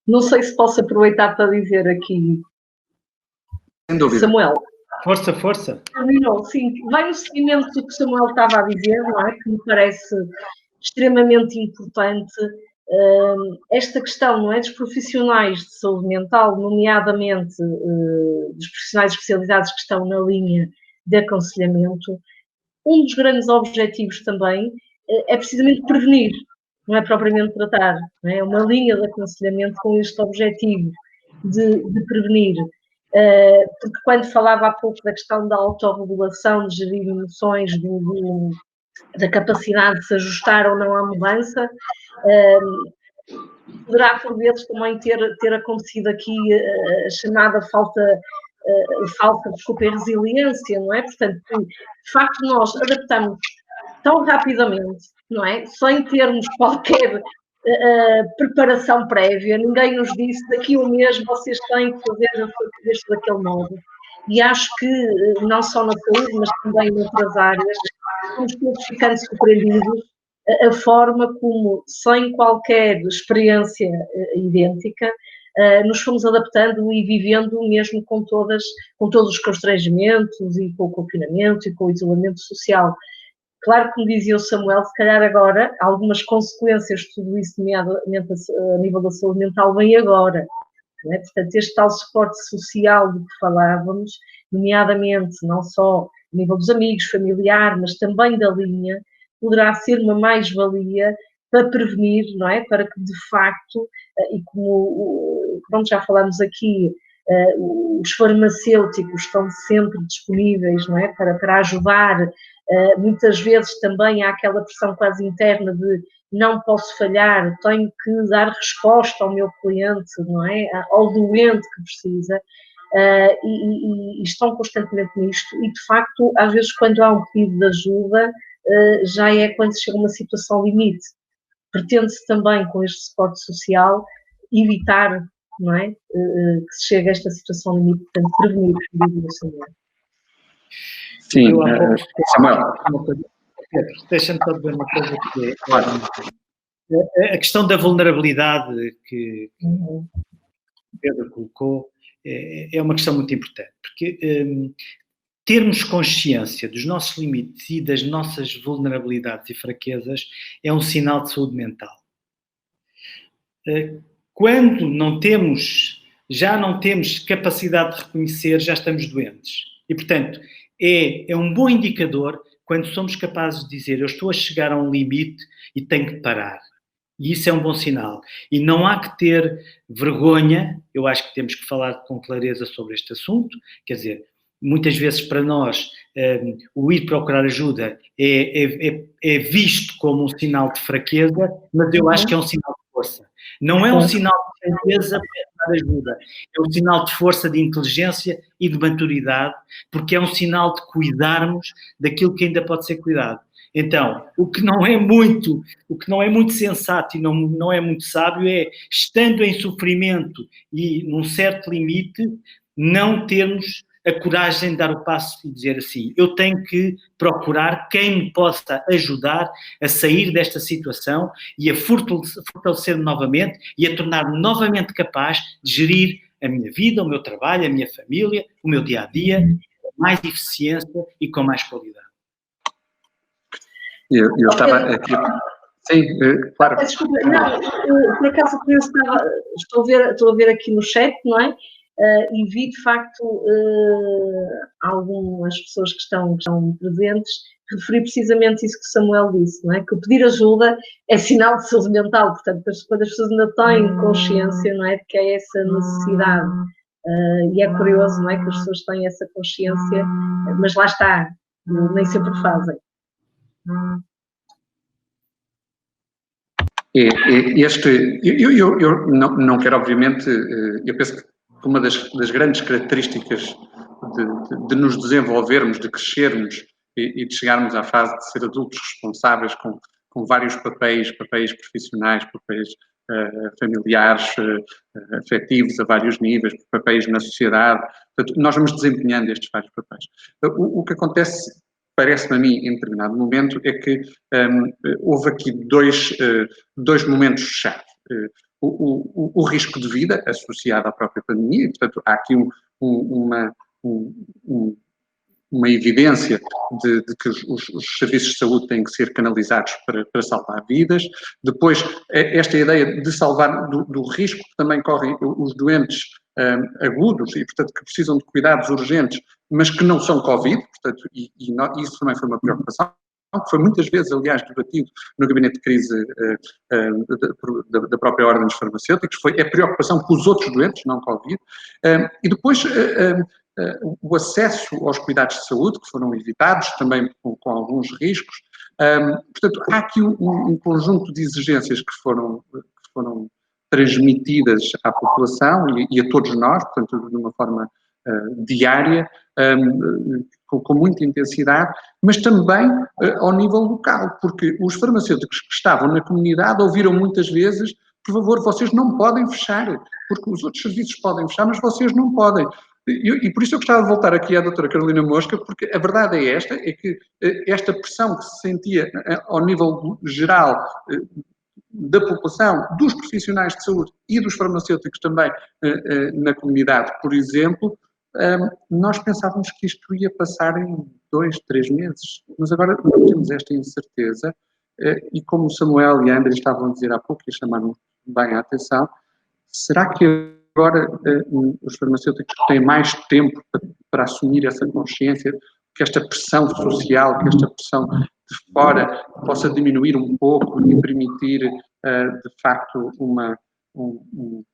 Não sei se posso aproveitar para dizer aqui, Samuel. Força. Terminou, sim. Vai no seguimento do que o Samuel estava a dizer, não é? Que me parece extremamente importante. Esta questão, não é? Dos profissionais de saúde mental, nomeadamente dos profissionais especializados que estão na linha de aconselhamento. Um dos grandes objetivos também é precisamente prevenir, não é propriamente tratar, não é? É uma linha de aconselhamento com este objetivo de prevenir. porque quando falava há pouco da questão da autorregulação, de gerir emoções, da capacidade de se ajustar ou não à mudança, poderá por vezes também ter acontecido aqui a chamada falta de resiliência, não é? Portanto, de facto nós adaptamos tão rapidamente, não é? Sem termos qualquer preparação prévia, ninguém nos disse daqui a um mês vocês têm que fazer isto daquele modo. E acho que não só na saúde, mas também em outras áreas, estamos todos ficando surpreendidos a forma como, sem qualquer experiência idêntica, nos fomos adaptando e vivendo mesmo com todos os constrangimentos e com o confinamento e com o isolamento social. Claro, como dizia o Samuel, se calhar agora algumas consequências de tudo isso, nomeadamente a nível da saúde mental, vem agora. Não é? Portanto, este tal suporte social de que falávamos, nomeadamente não só a nível dos amigos, familiar, mas também da linha, poderá ser uma mais-valia para prevenir, não é? Para que, de facto, e como já falámos aqui, os farmacêuticos estão sempre disponíveis, não é? Para ajudar. Muitas vezes também há aquela pressão quase interna de não posso falhar, tenho que dar resposta ao meu cliente, não é? Ao doente que precisa, e estão constantemente nisto, e de facto, às vezes quando há um pedido de ajuda, já é quando se chega a uma situação limite. Pretende-se também, com este suporte social, evitar, não é? Que se chegue a esta situação limite, portanto, prevenir, Sim, Samuel. Deixa-me só dizer uma coisa que é a questão da vulnerabilidade que o Pedro colocou é uma questão muito importante, porque termos consciência dos nossos limites e das nossas vulnerabilidades e fraquezas é um sinal de saúde mental. Quando já não temos capacidade de reconhecer, já estamos doentes. E, portanto, é um bom indicador quando somos capazes de dizer eu estou a chegar a um limite e tenho que parar. E isso é um bom sinal. E não há que ter vergonha, eu acho que temos que falar com clareza sobre este assunto, quer dizer, muitas vezes para nós o ir procurar ajuda é visto como um sinal de fraqueza, mas eu acho que é um sinal de força. Não é um sinal de fraqueza para ajuda, é um sinal de força, de inteligência e de maturidade, porque é um sinal de cuidarmos daquilo que ainda pode ser cuidado. Então, o que não é muito sensato e não é muito sábio é, estando em sofrimento e num certo limite, não termos a coragem de dar o passo e dizer assim, eu tenho que procurar quem me possa ajudar a sair desta situação e a fortalecer-me novamente e a tornar-me novamente capaz de gerir a minha vida, o meu trabalho, a minha família, o meu dia-a-dia, com mais eficiência e com mais qualidade. Eu estava aqui... Sim, claro. Desculpa, não, por acaso estou a ver aqui no chat, não é? E vi de facto algumas pessoas que estão presentes referir precisamente isso que o Samuel disse, não é? Que o pedir ajuda é sinal de saúde mental, portanto, quando as pessoas ainda têm consciência, não é? De que é essa necessidade. E é curioso, não é? Que as pessoas têm essa consciência, mas lá está, nem sempre fazem. Eu não quero, obviamente, eu penso que uma das grandes características de nos desenvolvermos, de crescermos e de chegarmos à fase de ser adultos responsáveis com vários papéis profissionais, papéis familiares, afetivos a vários níveis, papéis na sociedade. Portanto, nós vamos desempenhando estes vários papéis. O que acontece, parece-me a mim, em determinado momento, é que houve aqui dois momentos-chave. O risco de vida associado à própria pandemia, e, portanto, há aqui uma evidência de que os serviços de saúde têm que ser canalizados para salvar vidas. Depois, esta ideia de salvar do risco que também correm os doentes agudos e, portanto, que precisam de cuidados urgentes, mas que não são Covid, portanto, isso também foi uma preocupação. que foi muitas vezes, aliás, debatido no gabinete de crise da própria Ordem dos Farmacêuticos, foi a preocupação com os outros doentes, não Covid, e depois o acesso aos cuidados de saúde, que foram evitados, também com alguns riscos. Portanto, há aqui um conjunto de exigências que foram transmitidas à população e a todos nós, portanto, de uma forma diária, com muita intensidade, mas também ao nível local, porque os farmacêuticos que estavam na comunidade ouviram muitas vezes: por favor, vocês não podem fechar, porque os outros serviços podem fechar, mas vocês não podem. E por isso eu gostava de voltar aqui à doutora Carolina Mosca, porque a verdade é esta, é que esta pressão que se sentia ao nível geral da população, dos profissionais de saúde e dos farmacêuticos também na comunidade, por exemplo, nós pensávamos que isto ia passar em 2, 3 meses, mas agora temos esta incerteza e como o Samuel e a André estavam a dizer há pouco e chamaram bem a atenção, será que agora os farmacêuticos têm mais tempo para assumir essa consciência, que esta pressão social, que esta pressão de fora possa diminuir um pouco e permitir, de facto, um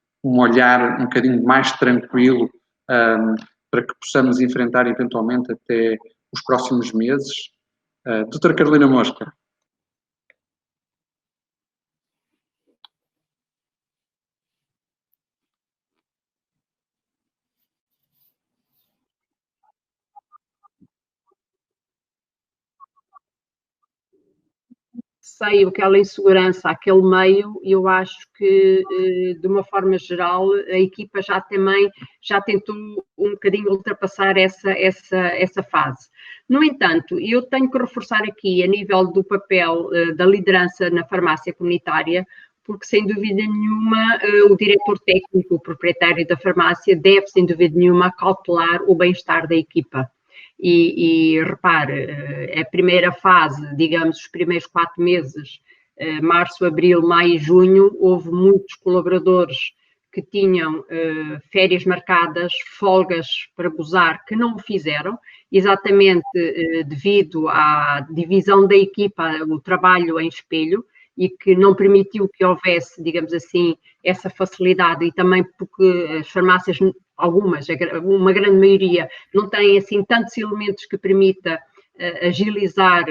olhar um bocadinho mais tranquilo para que possamos enfrentar eventualmente até os próximos meses? Doutora Carolina Mosca. Sei aquela insegurança, aquele meio, e eu acho que, de uma forma geral, a equipa já tentou um bocadinho ultrapassar essa fase. No entanto, eu tenho que reforçar aqui, a nível do papel da liderança na farmácia comunitária, porque, sem dúvida nenhuma, o diretor técnico, o proprietário da farmácia, deve, sem dúvida nenhuma, cautelar o bem-estar da equipa. E repare, a primeira fase, digamos, os primeiros 4 meses, março, abril, maio e junho, houve muitos colaboradores que tinham férias marcadas, folgas para gozar, que não o fizeram, exatamente devido à divisão da equipa, o trabalho em espelho, e que não permitiu que houvesse, digamos assim, essa facilidade, e também porque as farmácias, algumas, uma grande maioria, não têm assim tantos elementos que permita agilizar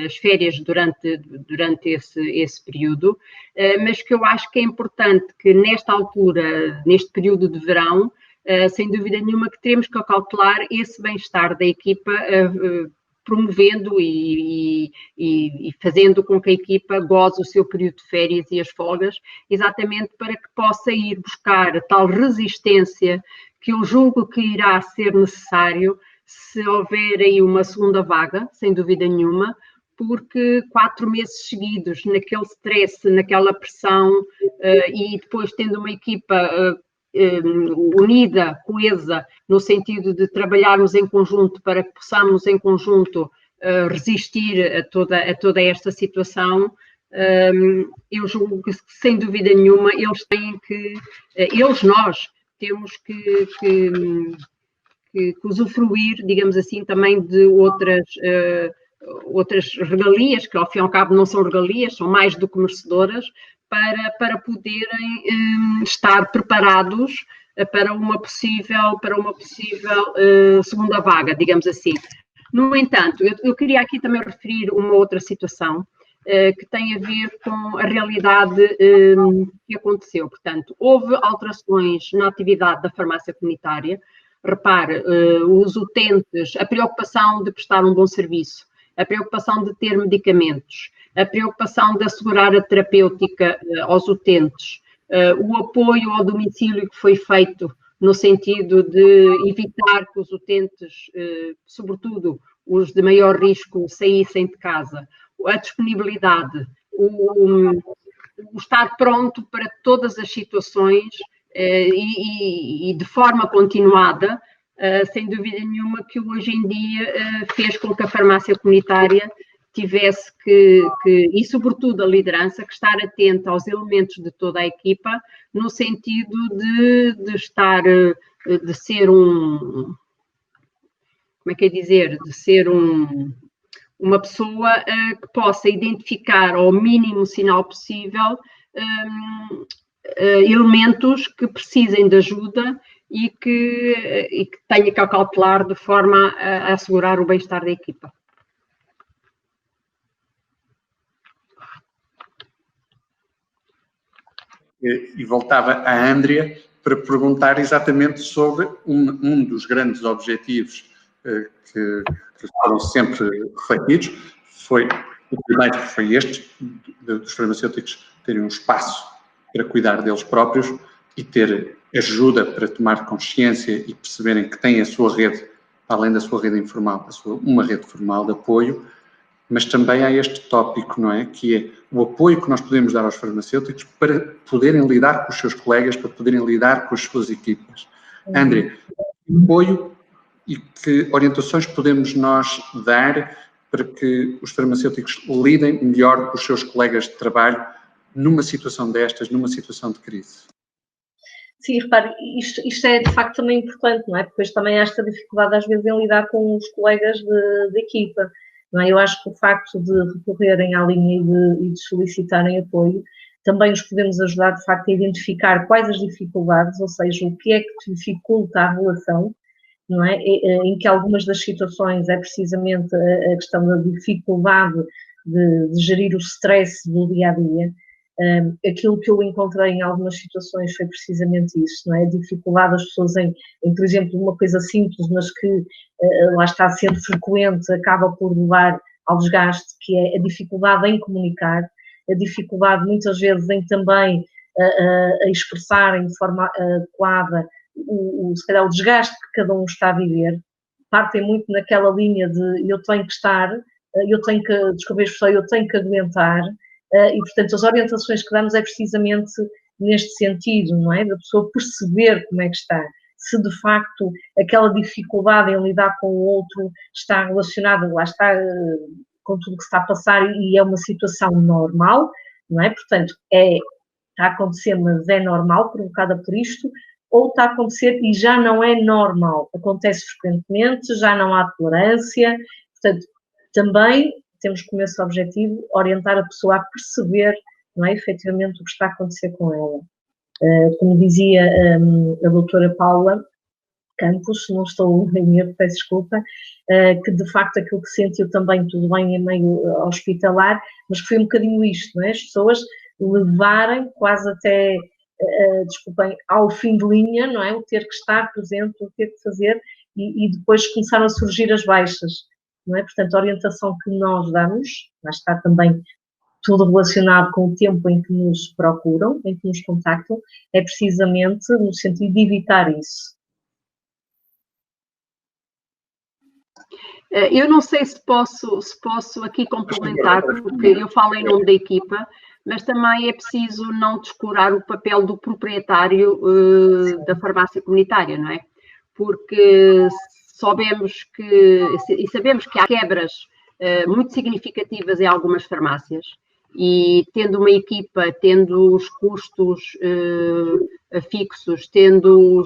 as férias durante esse período, mas que eu acho que é importante que nesta altura, neste período de verão, sem dúvida nenhuma que temos que cautelar esse bem-estar da equipa, promovendo e fazendo com que a equipa goze o seu período de férias e as folgas, exatamente para que possa ir buscar tal resistência que eu julgo que irá ser necessário se houver aí uma segunda vaga, sem dúvida nenhuma, porque 4 meses seguidos naquele stress, naquela pressão, e depois tendo uma equipa unida, coesa, no sentido de trabalharmos em conjunto para que possamos em conjunto resistir a toda esta situação, eu julgo que, sem dúvida nenhuma, nós temos que usufruir, digamos assim, também de outras regalias, que ao fim e ao cabo não são regalias, são mais do que merecedoras, para poderem estar preparados para uma possível segunda vaga, digamos assim. No entanto, eu queria aqui também referir uma outra situação que tem a ver com a realidade que aconteceu. Portanto, houve alterações na atividade da farmácia comunitária. Repare, os utentes, a preocupação de prestar um bom serviço, a preocupação de ter medicamentos, a preocupação de assegurar a terapêutica aos utentes, o apoio ao domicílio que foi feito no sentido de evitar que os utentes, sobretudo os de maior risco, saíssem de casa, a disponibilidade, o estar pronto para todas as situações e de forma continuada, sem dúvida nenhuma que hoje em dia fez com que a farmácia comunitária tivesse e sobretudo a liderança, que estar atenta aos elementos de toda a equipa, no sentido de ser de ser uma pessoa que possa identificar ao mínimo sinal possível elementos que precisem de ajuda e que tenha que acautelar de forma a assegurar o bem-estar da equipa. E voltava à Andrea para perguntar exatamente sobre um dos grandes objetivos que foram sempre refletidos, foi o primeiro foi este, dos farmacêuticos terem um espaço para cuidar deles próprios e ter ajuda para tomar consciência e perceberem que têm a sua rede, além da sua rede informal, uma rede formal de apoio, mas também há este tópico, não é? Que é o apoio que nós podemos dar aos farmacêuticos para poderem lidar com os seus colegas, para poderem lidar com as suas equipas. André, que apoio e que orientações podemos nós dar para que os farmacêuticos lidem melhor com os seus colegas de trabalho numa situação destas, numa situação de crise? Sim, repare, isto é de facto também importante, não é? Porque depois também há esta dificuldade às vezes em lidar com os colegas de equipa. Não é? Eu acho que o facto de recorrerem à linha e de solicitarem apoio, também os podemos ajudar, de facto, a identificar quais as dificuldades, ou seja, o que é que dificulta a relação, não é? Em que algumas das situações é precisamente a questão da dificuldade de gerir o stress do dia-a-dia. Aquilo que eu encontrei em algumas situações foi precisamente isso, não é? A dificuldade das pessoas em, por exemplo, uma coisa simples, mas que lá está sendo frequente, acaba por levar ao desgaste, que é a dificuldade em comunicar, a dificuldade muitas vezes em também a expressarem de forma adequada se calhar o desgaste que cada um está a viver. Partem muito naquela linha de eu tenho que estar, eu tenho que descobrir a pessoa, eu tenho que aguentar. E, portanto, as orientações que damos é precisamente neste sentido, não é? Da pessoa perceber como é que está. Se, de facto, aquela dificuldade em lidar com o outro está relacionada, lá está, com tudo que se está a passar e é uma situação normal, não é? Portanto, está a acontecer, mas é normal, provocada por isto, ou está a acontecer e já não é normal. Acontece frequentemente, já não há tolerância, portanto, também temos como esse objetivo orientar a pessoa a perceber, não é, efetivamente o que está a acontecer com ela. Como dizia a doutora Paula Campos, se não estou em erro, peço desculpa, que de facto aquilo que sentiu também, tudo bem, em meio hospitalar, mas que foi um bocadinho isto, não é? As pessoas levarem quase até, desculpem, ao fim de linha, não é? O ter que estar presente, o ter que fazer, e depois começaram a surgir as baixas. Não é? Portanto, a orientação que nós damos, lá está também tudo relacionado com o tempo em que nos procuram, em que nos contactam, é precisamente no sentido de evitar isso. Eu não sei se posso aqui complementar, porque eu falo em nome da equipa, mas também é preciso não descurar o papel do proprietário da farmácia comunitária, não é? Porque sabemos que há quebras muito significativas em algumas farmácias e tendo uma equipa, tendo os custos fixos, tendo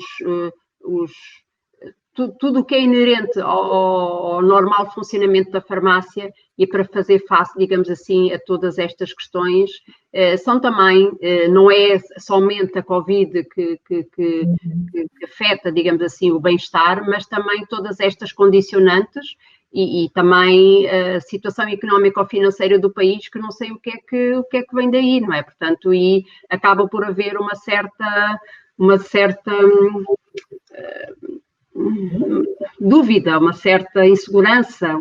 tudo o que é inerente ao normal funcionamento da farmácia e para fazer face, digamos assim, a todas estas questões, são também, não é somente a Covid que afeta, digamos assim, o bem-estar, mas também todas estas condicionantes e também a situação económica ou financeira do país, que não sei o que é que vem daí, não é? Portanto, e acaba por haver uma certa dúvida, uma certa insegurança,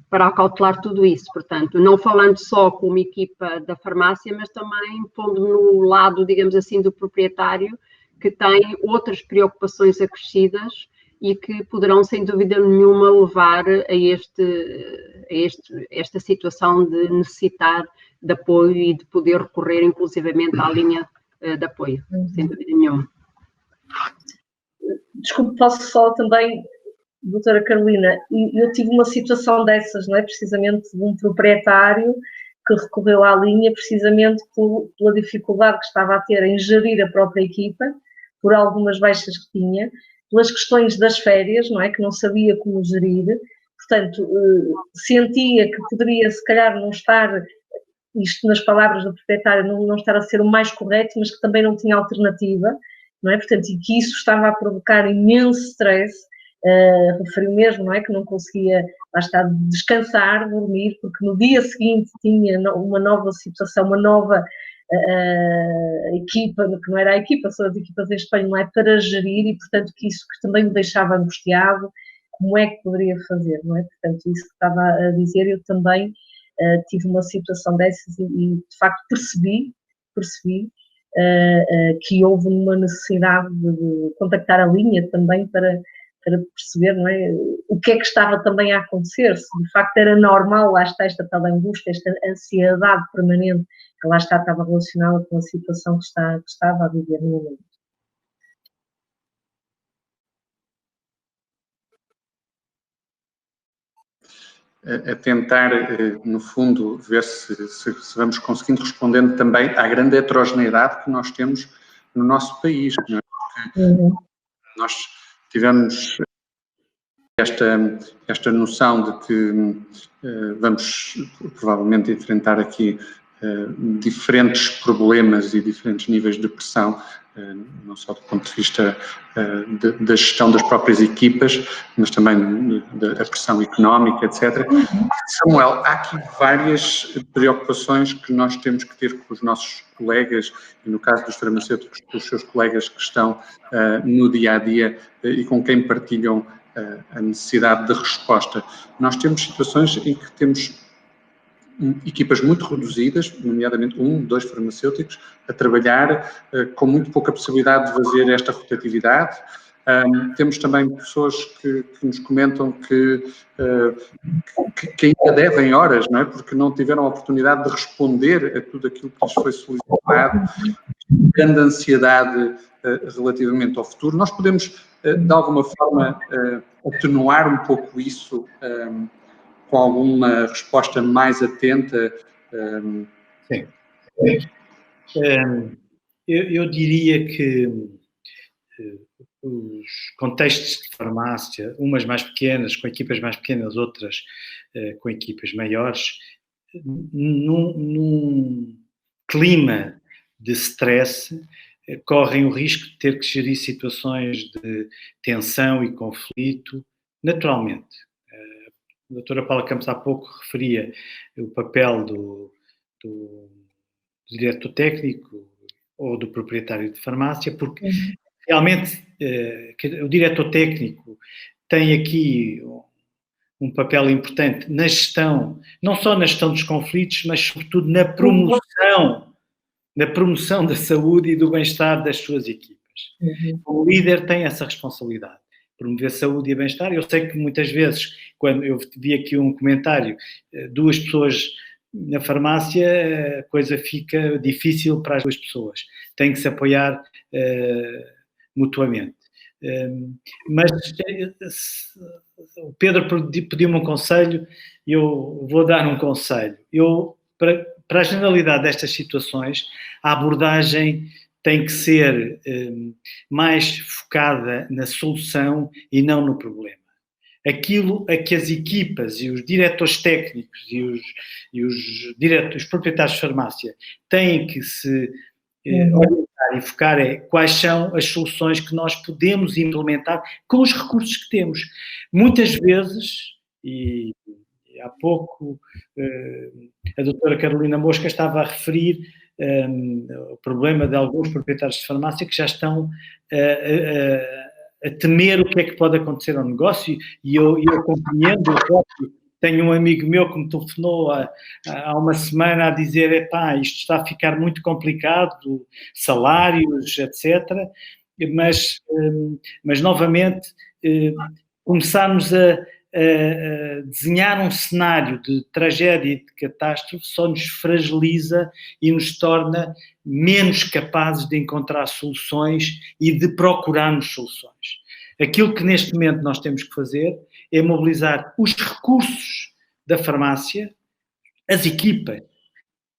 para acautelar tudo isso. Portanto, não falando só com uma equipa da farmácia, mas também pondo no lado, digamos assim, do proprietário, que tem outras preocupações acrescidas e que poderão, sem dúvida nenhuma, levar a esta situação de necessitar de apoio e de poder recorrer, inclusivamente, à linha de apoio, sem dúvida nenhuma. Desculpe, posso só também, doutora Carolina, eu tive uma situação dessas, não é? Precisamente de um proprietário que recorreu à linha precisamente pela dificuldade que estava a ter em gerir a própria equipa, por algumas baixas que tinha, pelas questões das férias, não é? Que não sabia como gerir. portanto, sentia que poderia, se calhar, não estar, isto nas palavras do proprietário, não estar a ser o mais correto, mas que também não tinha alternativa, não é? Portanto, e que isso estava a provocar imenso stress, referiu mesmo, não é? Que não conseguia, lá está, descansar, dormir, porque no dia seguinte tinha uma nova situação, uma nova equipa, que não era a equipa, são as equipas em Espanha, não é? Para gerir, e portanto que isso que também me deixava angustiado, como é que poderia fazer, não é? Portanto, isso que estava a dizer, eu também tive uma situação dessas e de facto percebi que houve uma necessidade de contactar a linha também para perceber, não é, o que é que estava também a acontecer, se de facto era normal, lá está esta tal angústia, esta ansiedade permanente, que lá está, estava relacionada com a situação que estava a viver no momento. A tentar, no fundo, ver se vamos conseguindo respondendo também à grande heterogeneidade que nós temos no nosso país, não é? Porque nós tivemos esta noção de que vamos provavelmente enfrentar aqui diferentes problemas e diferentes níveis de pressão, não só do ponto de vista da gestão das próprias equipas, mas também da pressão económica, etc. Samuel, há aqui várias preocupações que nós temos que ter com os nossos colegas, e no caso dos farmacêuticos, com os seus colegas que estão no dia-a-dia e com quem partilham a necessidade de resposta. Nós temos situações em que temos equipas muito reduzidas, nomeadamente 2 farmacêuticos, a trabalhar com muito pouca possibilidade de fazer esta rotatividade. Temos também pessoas que nos comentam que ainda devem horas, não é? Porque não tiveram a oportunidade de responder a tudo aquilo que lhes foi solicitado. Grande ansiedade relativamente ao futuro. Nós podemos, de alguma forma, atenuar um pouco isso com alguma resposta mais atenta? Sim. Eu diria que os contextos de farmácia, umas mais pequenas, com equipas mais pequenas, outras com equipas maiores, num clima de stress, correm o risco de ter que gerir situações de tensão e conflito naturalmente. A doutora Paula Campos há pouco referia o papel do diretor técnico ou do proprietário de farmácia, porque realmente o diretor técnico tem aqui um papel importante na gestão, não só na gestão dos conflitos, mas sobretudo na promoção da saúde e do bem-estar das suas equipas. O líder tem essa responsabilidade, promover saúde e bem-estar. Eu sei que muitas vezes, quando eu vi aqui um comentário, 2 pessoas na farmácia, a coisa fica difícil para as 2 pessoas. Tem que se apoiar mutuamente. Mas o Pedro pediu-me um conselho, eu vou dar um conselho. Para a generalidade destas situações, a abordagem tem que ser mais focada na solução e não no problema. Aquilo a que as equipas e os diretores técnicos e os proprietários de farmácia têm que se orientar e focar é quais são as soluções que nós podemos implementar com os recursos que temos. Muitas vezes, e há pouco a doutora Carolina Mosca estava a referir o problema de alguns proprietários de farmácia que já estão a temer o que é que pode acontecer ao negócio, e eu compreendo. Eu próprio tenho um amigo meu que me telefonou há uma semana a dizer: epá, isto está a ficar muito complicado, salários, etc. Mas novamente, começarmos a desenhar um cenário de tragédia e de catástrofe só nos fragiliza e nos torna menos capazes de encontrar soluções e de procurarmos soluções. Aquilo que neste momento nós temos que fazer é mobilizar os recursos da farmácia, as equipas,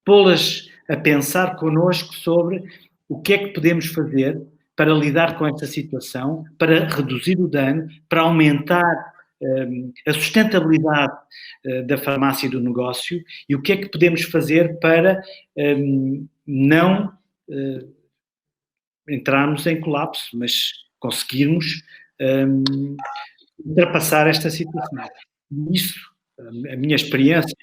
pô-las a pensar connosco sobre o que é que podemos fazer para lidar com esta situação, para reduzir o dano, para aumentar a sustentabilidade da farmácia e do negócio e o que é que podemos fazer para não entrarmos em colapso, mas conseguirmos ultrapassar esta situação. E isso, a minha experiência,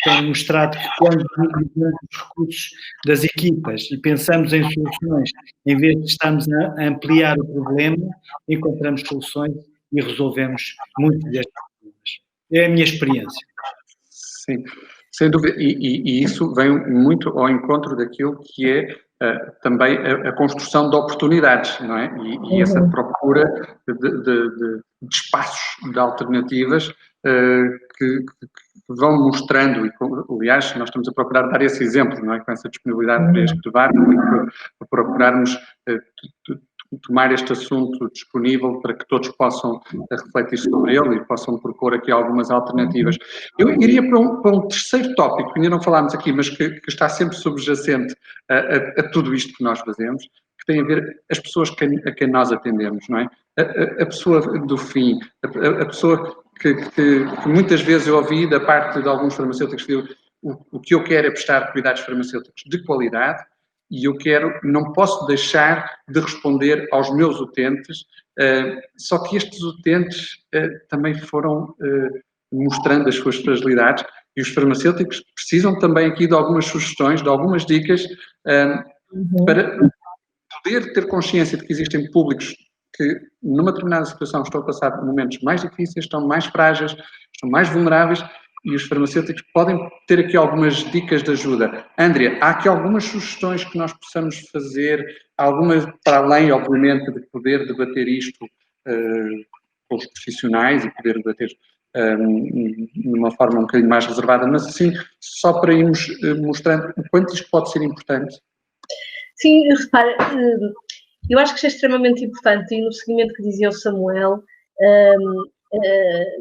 tem mostrado que quando utilizamos os recursos das equipas e pensamos em soluções, em vez de estarmos a ampliar o problema, encontramos soluções e resolvemos muitos destes problemas. É a minha experiência. Sim, sem dúvida. E isso vem muito ao encontro daquilo que é também a construção de oportunidades, não é? E essa procura de espaços, de alternativas que vão mostrando, e aliás, nós estamos a procurar dar esse exemplo, não é? Com essa disponibilidade para este debate, para procurarmos tomar este assunto disponível para que todos possam refletir sobre ele e possam propor aqui algumas alternativas. Eu iria para um terceiro tópico, que ainda não falámos aqui, mas que está sempre subjacente a tudo isto que nós fazemos, que tem a ver as pessoas a quem nós atendemos, não é? A pessoa do fim, a pessoa que muitas vezes eu ouvi da parte de alguns farmacêuticos que dizem o que eu quero é prestar cuidados farmacêuticos de qualidade e não posso deixar de responder aos meus utentes, só que estes utentes também foram mostrando as suas fragilidades e os farmacêuticos precisam também aqui de algumas sugestões, de algumas dicas para poder ter consciência de que existem públicos que numa determinada situação estão a passar momentos mais difíceis, estão mais frágeis, estão mais vulneráveis e os farmacêuticos podem ter aqui algumas dicas de ajuda. Andrea, há aqui algumas sugestões que nós possamos fazer, algumas para além, obviamente, de poder debater isto com os profissionais e poder debater numa forma um bocadinho mais reservada, mas assim, só para irmos mostrando o quanto isto pode ser importante. Sim, repara, eu acho que isto é extremamente importante e no seguimento que dizia o Samuel,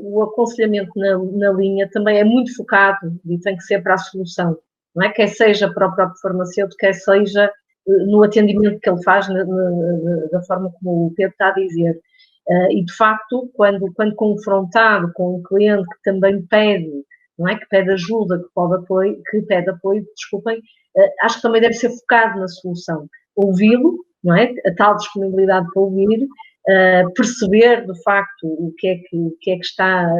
o aconselhamento na linha também é muito focado e tem que ser para a solução, não é? Quer seja para o próprio farmacêutico, quer seja no atendimento que ele faz, da forma como o Pedro está a dizer. E, de facto, quando confrontado com um cliente que também pede, não é? Que pede ajuda, que pede apoio, desculpem, acho que também deve ser focado na solução. Ouvi-lo, não é? A tal disponibilidade para ouvir, perceber, de facto, o que é que está a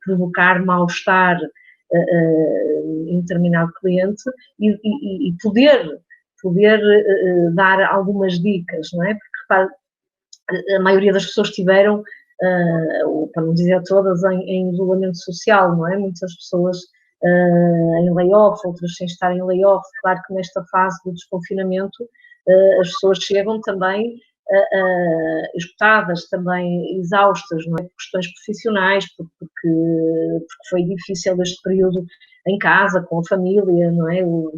provocar mal-estar em determinado cliente e poder dar algumas dicas, não é? Porque, repare, a maioria das pessoas tiveram, para não dizer todas, em isolamento social, não é? Muitas pessoas em layoff, outras sem estar em layoff. Claro que nesta fase do desconfinamento as pessoas chegam também esgotadas, também exaustas, não é? Por questões profissionais, porque foi difícil este período em casa, com a família, não é? O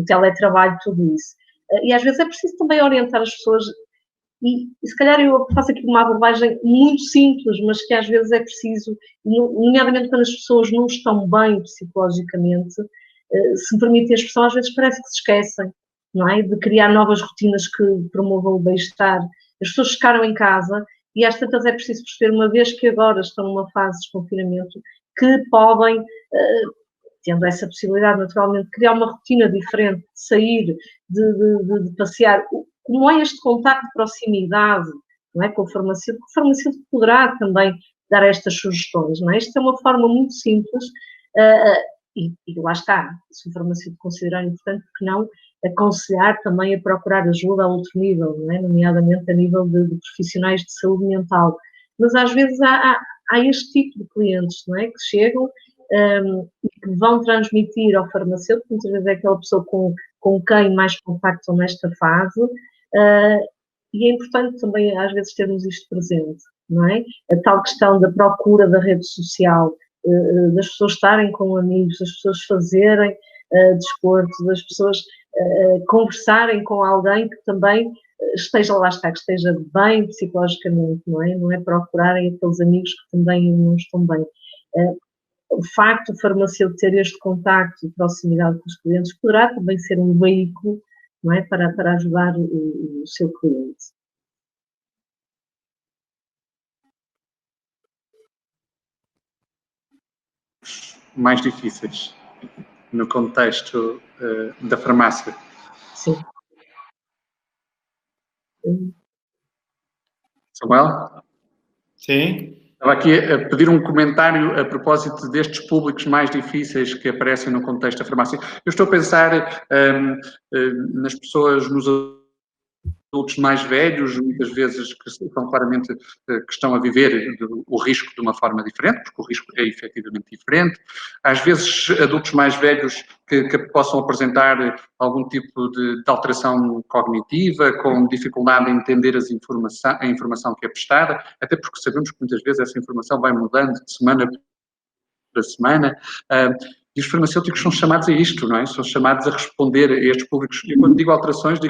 teletrabalho, tudo isso. E às vezes é preciso também orientar as pessoas. E se calhar eu faço aqui uma abordagem muito simples, mas que às vezes é preciso, nomeadamente quando as pessoas não estão bem psicologicamente, se me permite a expressão, às vezes parece que se esquecem, não é? De criar novas rotinas que promovam o bem-estar. As pessoas ficaram em casa e às tantas é preciso perceber, uma vez que agora estão numa fase de desconfinamento, que podem, tendo essa possibilidade naturalmente, criar uma rotina diferente, de sair, de passear. Como é este contacto de proximidade, não é, com o farmacêutico poderá também dar estas sugestões, não é? Isto é uma forma muito simples e lá está, se o farmacêutico considerar importante, porque não aconselhar também a procurar ajuda a outro nível, não é? Nomeadamente a nível de profissionais de saúde mental. Mas às vezes há este tipo de clientes, não é? Que chegam e que vão transmitir ao farmacêutico, muitas vezes é aquela pessoa com quem mais contactam nesta fase. E é importante também às vezes termos isto presente, não é? A tal questão da procura da rede social, das pessoas estarem com amigos, das pessoas fazerem desporto, das pessoas conversarem com alguém que também esteja lá, que esteja bem psicologicamente, não é? Não é procurarem aqueles amigos que também não estão bem. O facto do farmacêutico ter este contacto e proximidade com os clientes poderá também ser um veículo, não é? Para ajudar o seu cliente. mais difíceis no contexto da farmácia? Sim. Samuel? Sim. Estava aqui a pedir um comentário a propósito destes públicos mais difíceis que aparecem no contexto da farmácia. Eu estou a pensar nas pessoas, nos adultos mais velhos, muitas vezes que estão claramente que estão a viver o risco de uma forma diferente, porque o risco é efetivamente diferente. Às vezes, adultos mais velhos que possam apresentar algum tipo de alteração cognitiva, com dificuldade em entender a informação que é prestada, até porque sabemos que muitas vezes essa informação vai mudando de semana para semana. E os farmacêuticos são chamados a isto, não é? São chamados a responder a estes públicos. E quando digo alterações do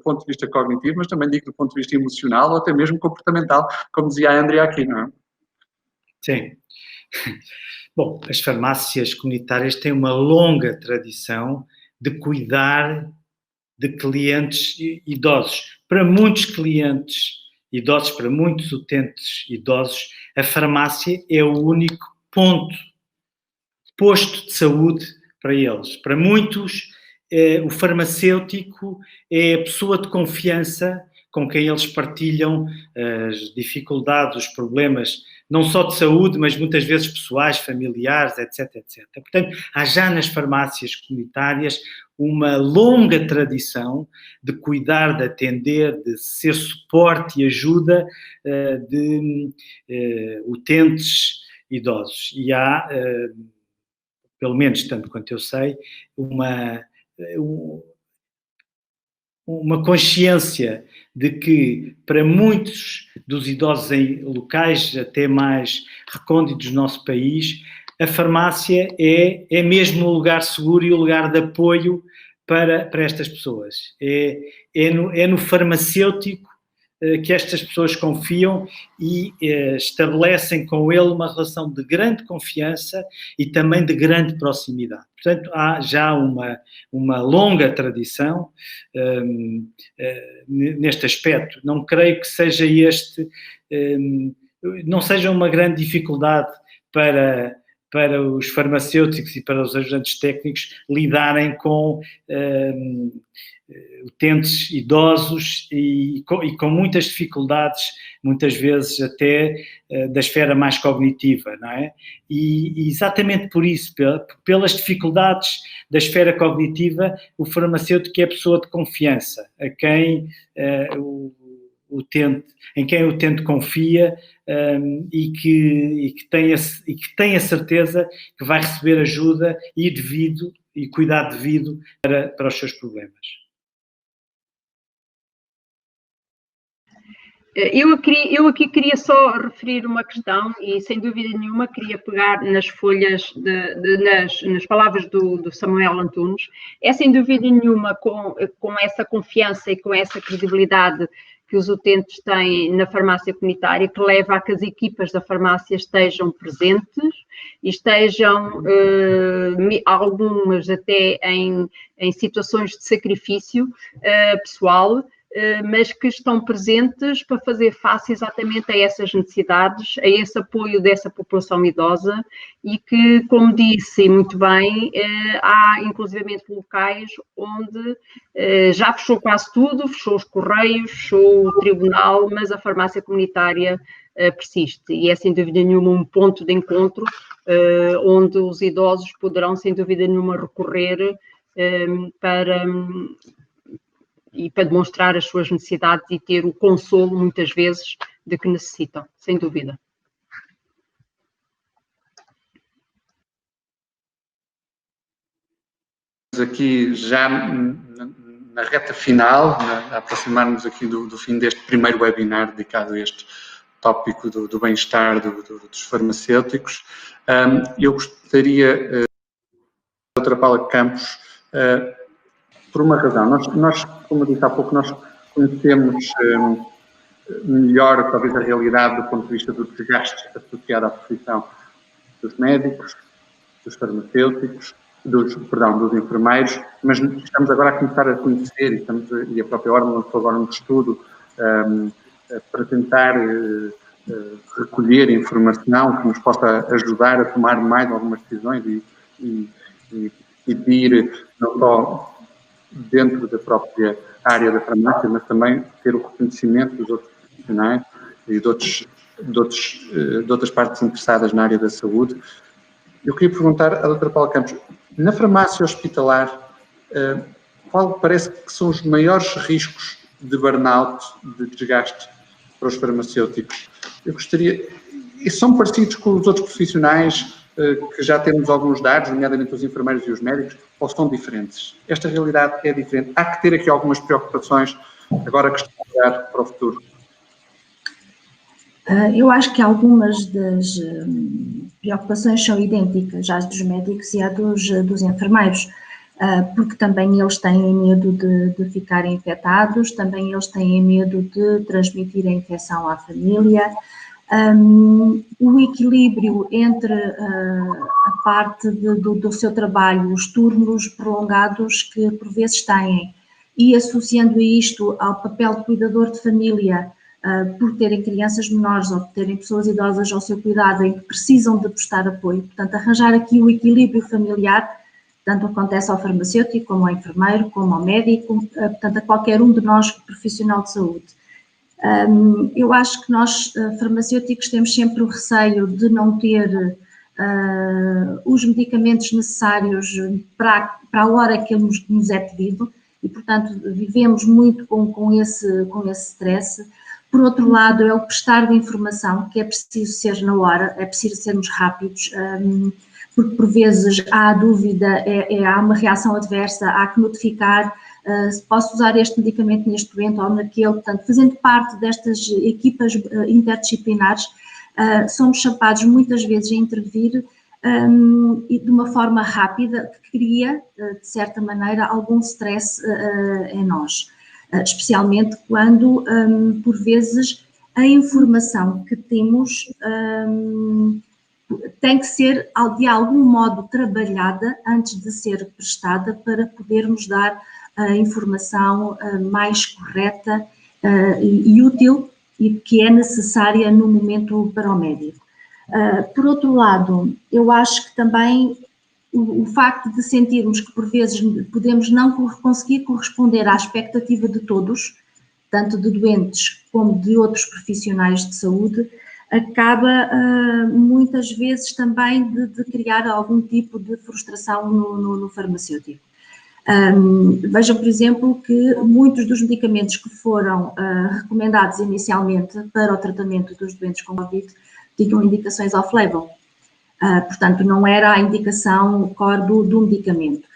ponto de vista cognitivo, mas também digo do ponto de vista emocional ou até mesmo comportamental, como dizia a Andrea aqui, não é? Sim. Bom, as farmácias comunitárias têm uma longa tradição de cuidar de clientes idosos. Para muitos clientes idosos, para muitos utentes idosos, a farmácia é o único posto de saúde para eles. Para muitos, o farmacêutico é a pessoa de confiança com quem eles partilham as dificuldades, os problemas, não só de saúde, mas muitas vezes pessoais, familiares, etc, etc. Portanto, há já nas farmácias comunitárias uma longa tradição de cuidar, de atender, de ser suporte e ajuda de utentes idosos. E há, pelo menos tanto quanto eu sei, uma consciência de que para muitos dos idosos em locais até mais recônditos do nosso país, a farmácia é mesmo o lugar seguro e o lugar de apoio para estas pessoas. É no farmacêutico que estas pessoas confiam e estabelecem com ele uma relação de grande confiança e também de grande proximidade. Portanto, há já uma longa tradição neste aspecto. Não creio que seja não seja uma grande dificuldade para os farmacêuticos e para os ajudantes técnicos lidarem com utentes idosos e com muitas dificuldades, muitas vezes até da esfera mais cognitiva, não é? E exatamente por isso, pelas dificuldades da esfera cognitiva, o farmacêutico é a pessoa de confiança, a quem em quem o utente confia e que tem a certeza que vai receber ajuda e cuidado devido para os seus problemas. Eu aqui queria só referir uma questão e, sem dúvida nenhuma, queria pegar nas folhas, nas palavras do Samuel Antunes. É, sem dúvida nenhuma, com essa confiança e com essa credibilidade que os utentes têm na farmácia comunitária, que leva a que as equipas da farmácia estejam presentes e estejam, algumas até em situações de sacrifício pessoal, mas que estão presentes para fazer face exatamente a essas necessidades, a esse apoio dessa população idosa e que, como disse muito bem, há inclusivamente locais onde já fechou quase tudo, fechou os correios, fechou o tribunal, mas a farmácia comunitária persiste e é sem dúvida nenhuma um ponto de encontro onde os idosos poderão sem dúvida nenhuma recorrer para demonstrar as suas necessidades e ter o consolo, muitas vezes, de que necessitam, sem dúvida. Aqui já na reta final, a aproximar-nos aqui do fim deste primeiro webinar dedicado a este tópico do bem-estar dos farmacêuticos, eu gostaria, doutora Paula Campos, por uma razão. Nós, como eu disse há pouco, nós conhecemos melhor, talvez, a realidade do ponto de vista do desgaste associado à profissão dos médicos, dos farmacêuticos, dos enfermeiros, mas estamos agora a começar a conhecer, e a própria Ordem lançou agora um estudo para tentar recolher informação que nos possa ajudar a tomar mais algumas decisões e de ir não só dentro da própria área da farmácia, mas também ter o reconhecimento dos outros profissionais e de outras partes interessadas na área da saúde. Eu queria perguntar à doutora Paula Campos, na farmácia hospitalar, qual parece que são os maiores riscos de burnout, de desgaste para os farmacêuticos? Eu gostaria... E são parecidos com os outros profissionais que já temos alguns dados, nomeadamente os enfermeiros e os médicos, ou são diferentes? Esta realidade é diferente. Há que ter aqui algumas preocupações agora que estão a olhar para o futuro. Eu acho que algumas das preocupações são idênticas às dos médicos e às dos enfermeiros, porque também eles têm medo de ficarem infectados, também eles têm medo de transmitir a infecção à família. O equilíbrio entre a parte do seu trabalho, os turnos prolongados que por vezes têm, e associando isto ao papel de cuidador de família, por terem crianças menores ou por terem pessoas idosas ao seu cuidado em que precisam de prestar apoio. Portanto, arranjar aqui o equilíbrio familiar, tanto acontece ao farmacêutico, como ao enfermeiro, como ao médico, portanto, a qualquer um de nós, profissional de saúde. Eu acho que nós, farmacêuticos, temos sempre o receio de não ter os medicamentos necessários para a hora que nos é pedido e, portanto, vivemos muito com esse stress. Por outro lado, é o prestar de informação, que é preciso ser na hora, é preciso sermos rápidos, porque por vezes há dúvida, há uma reação adversa, há que notificar se posso usar este medicamento neste doente ou naquele. Portanto, fazendo parte destas equipas interdisciplinares, somos chapados muitas vezes a intervir e de uma forma rápida, que cria, de certa maneira, algum stress em nós. Especialmente quando, por vezes, a informação que temos tem que ser, de algum modo, trabalhada antes de ser prestada para podermos dar a informação mais correta e útil e que é necessária no momento para o médico. Por outro lado, eu acho que também o facto de sentirmos que por vezes podemos não conseguir corresponder à expectativa de todos, tanto de doentes como de outros profissionais de saúde, acaba muitas vezes também de criar algum tipo de frustração no farmacêutico. Vejam, por exemplo, que muitos dos medicamentos que foram recomendados inicialmente para o tratamento dos doentes com Covid tinham indicações off-label. Portanto, não era a indicação core do medicamento.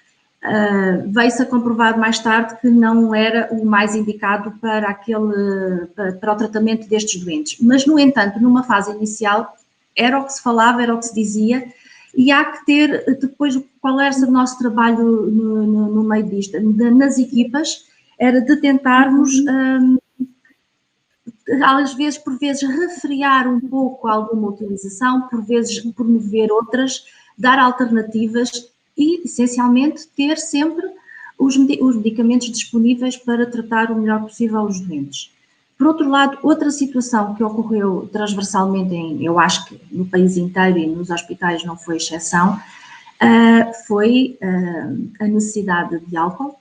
Veio-se a comprovar mais tarde que não era o mais indicado para o tratamento destes doentes. Mas, no entanto, numa fase inicial, era o que se falava, era o que se dizia, e há que ter depois qual era o nosso trabalho no meio disto. Nas equipas, era de tentarmos, às vezes, por vezes, refriar um pouco alguma utilização, por vezes promover outras, dar alternativas e, essencialmente, ter sempre os medicamentos disponíveis para tratar o melhor possível os doentes. Por outro lado, outra situação que ocorreu transversalmente, eu acho que no país inteiro e nos hospitais não foi exceção, foi a necessidade de álcool,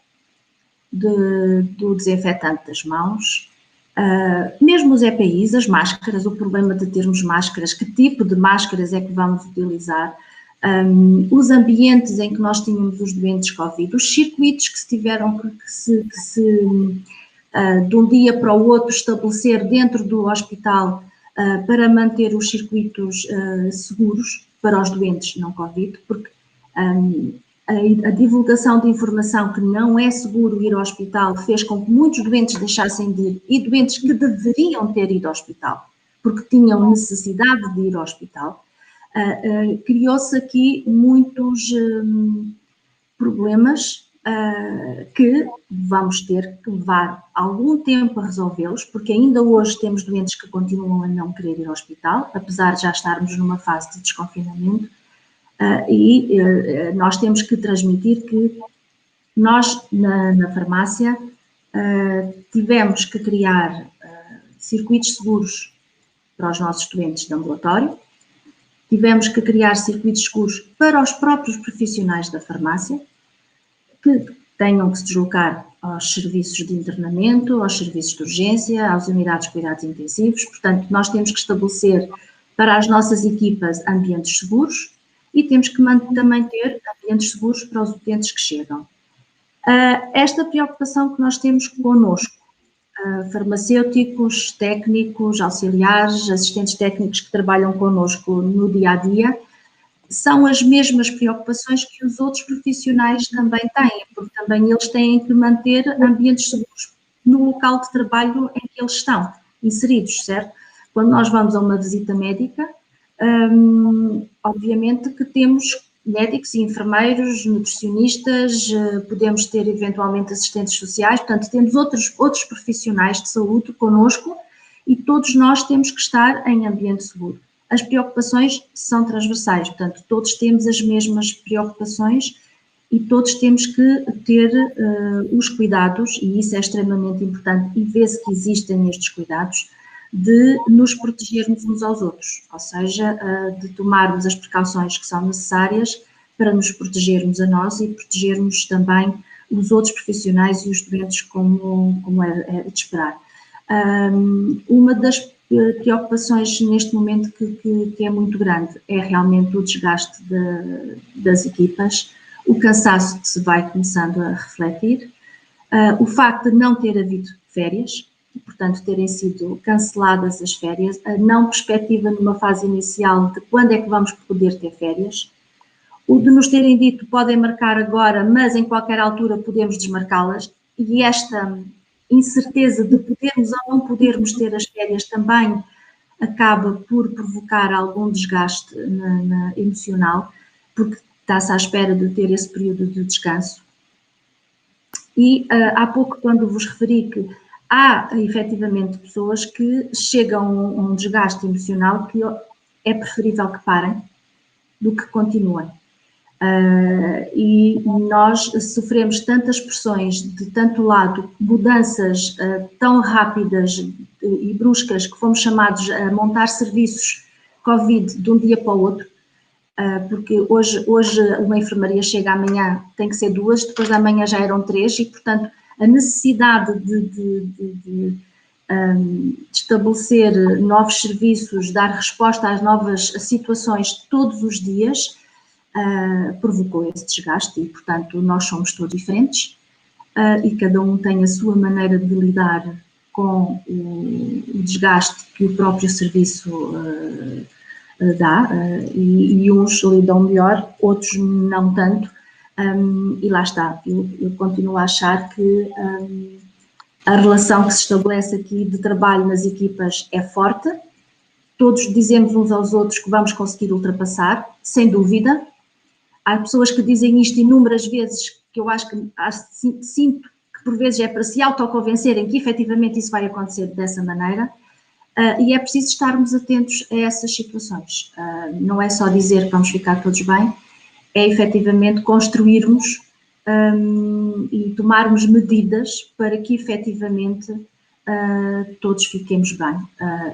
do desinfetante das mãos, mesmo os EPIs, as máscaras, o problema de termos máscaras, que tipo de máscaras é que vamos utilizar, os ambientes em que nós tínhamos os doentes Covid, os circuitos que se tiveram de um dia para o outro estabelecer dentro do hospital para manter os circuitos seguros para os doentes não Covid, porque a divulgação de informação que não é seguro ir ao hospital fez com que muitos doentes deixassem de ir, e doentes que deveriam ter ido ao hospital, porque tinham necessidade de ir ao hospital. Criou-se aqui muitos problemas que vamos ter que levar algum tempo a resolvê-los, porque ainda hoje temos doentes que continuam a não querer ir ao hospital, apesar de já estarmos numa fase de desconfinamento, e nós temos que transmitir que nós, na farmácia, tivemos que criar circuitos seguros para os nossos doentes de ambulatório. Tivemos que criar circuitos seguros para os próprios profissionais da farmácia, que tenham que se deslocar aos serviços de internamento, aos serviços de urgência, às unidades de cuidados intensivos. Portanto, nós temos que estabelecer para as nossas equipas ambientes seguros e temos que também ter ambientes seguros para os utentes que chegam. Esta preocupação que nós temos connosco, farmacêuticos, técnicos, auxiliares, assistentes técnicos que trabalham connosco no dia-a-dia, são as mesmas preocupações que os outros profissionais também têm, porque também eles têm que manter ambientes seguros no local de trabalho em que eles estão inseridos, certo? Quando nós vamos a uma visita médica, obviamente que temos médicos e enfermeiros, nutricionistas, podemos ter eventualmente assistentes sociais, portanto temos outros profissionais de saúde connosco e todos nós temos que estar em ambiente seguro. As preocupações são transversais, portanto todos temos as mesmas preocupações e todos temos que ter os cuidados, e isso é extremamente importante, e vê-se que existem estes cuidados, de nos protegermos uns aos outros, ou seja, de tomarmos as precauções que são necessárias para nos protegermos a nós e protegermos também os outros profissionais e os doentes como é de esperar. Uma das preocupações neste momento que é muito grande é realmente o desgaste das equipas, o cansaço que se vai começando a refletir, o facto de não ter havido férias, portanto terem sido canceladas as férias, a não perspectiva numa fase inicial de quando é que vamos poder ter férias, o de nos terem dito podem marcar agora, mas em qualquer altura podemos desmarcá-las, e esta incerteza de podermos ou não podermos ter as férias também acaba por provocar algum desgaste emocional, porque está-se à espera de ter esse período de descanso. E há pouco, quando vos referi que há efetivamente pessoas que chegam a um desgaste emocional que é preferível que parem do que continuem. E nós sofremos tantas pressões de tanto lado, mudanças tão rápidas e bruscas, que fomos chamados a montar serviços Covid de um dia para o outro, porque hoje uma enfermaria chega amanhã, tem que ser 2, depois da manhã já eram 3 e, portanto, a necessidade de estabelecer novos serviços, dar resposta às novas situações todos os dias, provocou esse desgaste e, portanto, nós somos todos diferentes e cada um tem a sua maneira de lidar com o desgaste que o próprio serviço dá e uns lidam melhor, outros não tanto. E lá está, eu continuo a achar que a relação que se estabelece aqui de trabalho nas equipas é forte, todos dizemos uns aos outros que vamos conseguir ultrapassar, sem dúvida. Há pessoas que dizem isto inúmeras vezes, que eu acho que sinto que por vezes é para se autoconvencerem que efetivamente isso vai acontecer dessa maneira, e é preciso estarmos atentos a essas situações. Não é só dizer que vamos ficar todos bem, é efetivamente construirmos e tomarmos medidas para que efetivamente todos fiquemos bem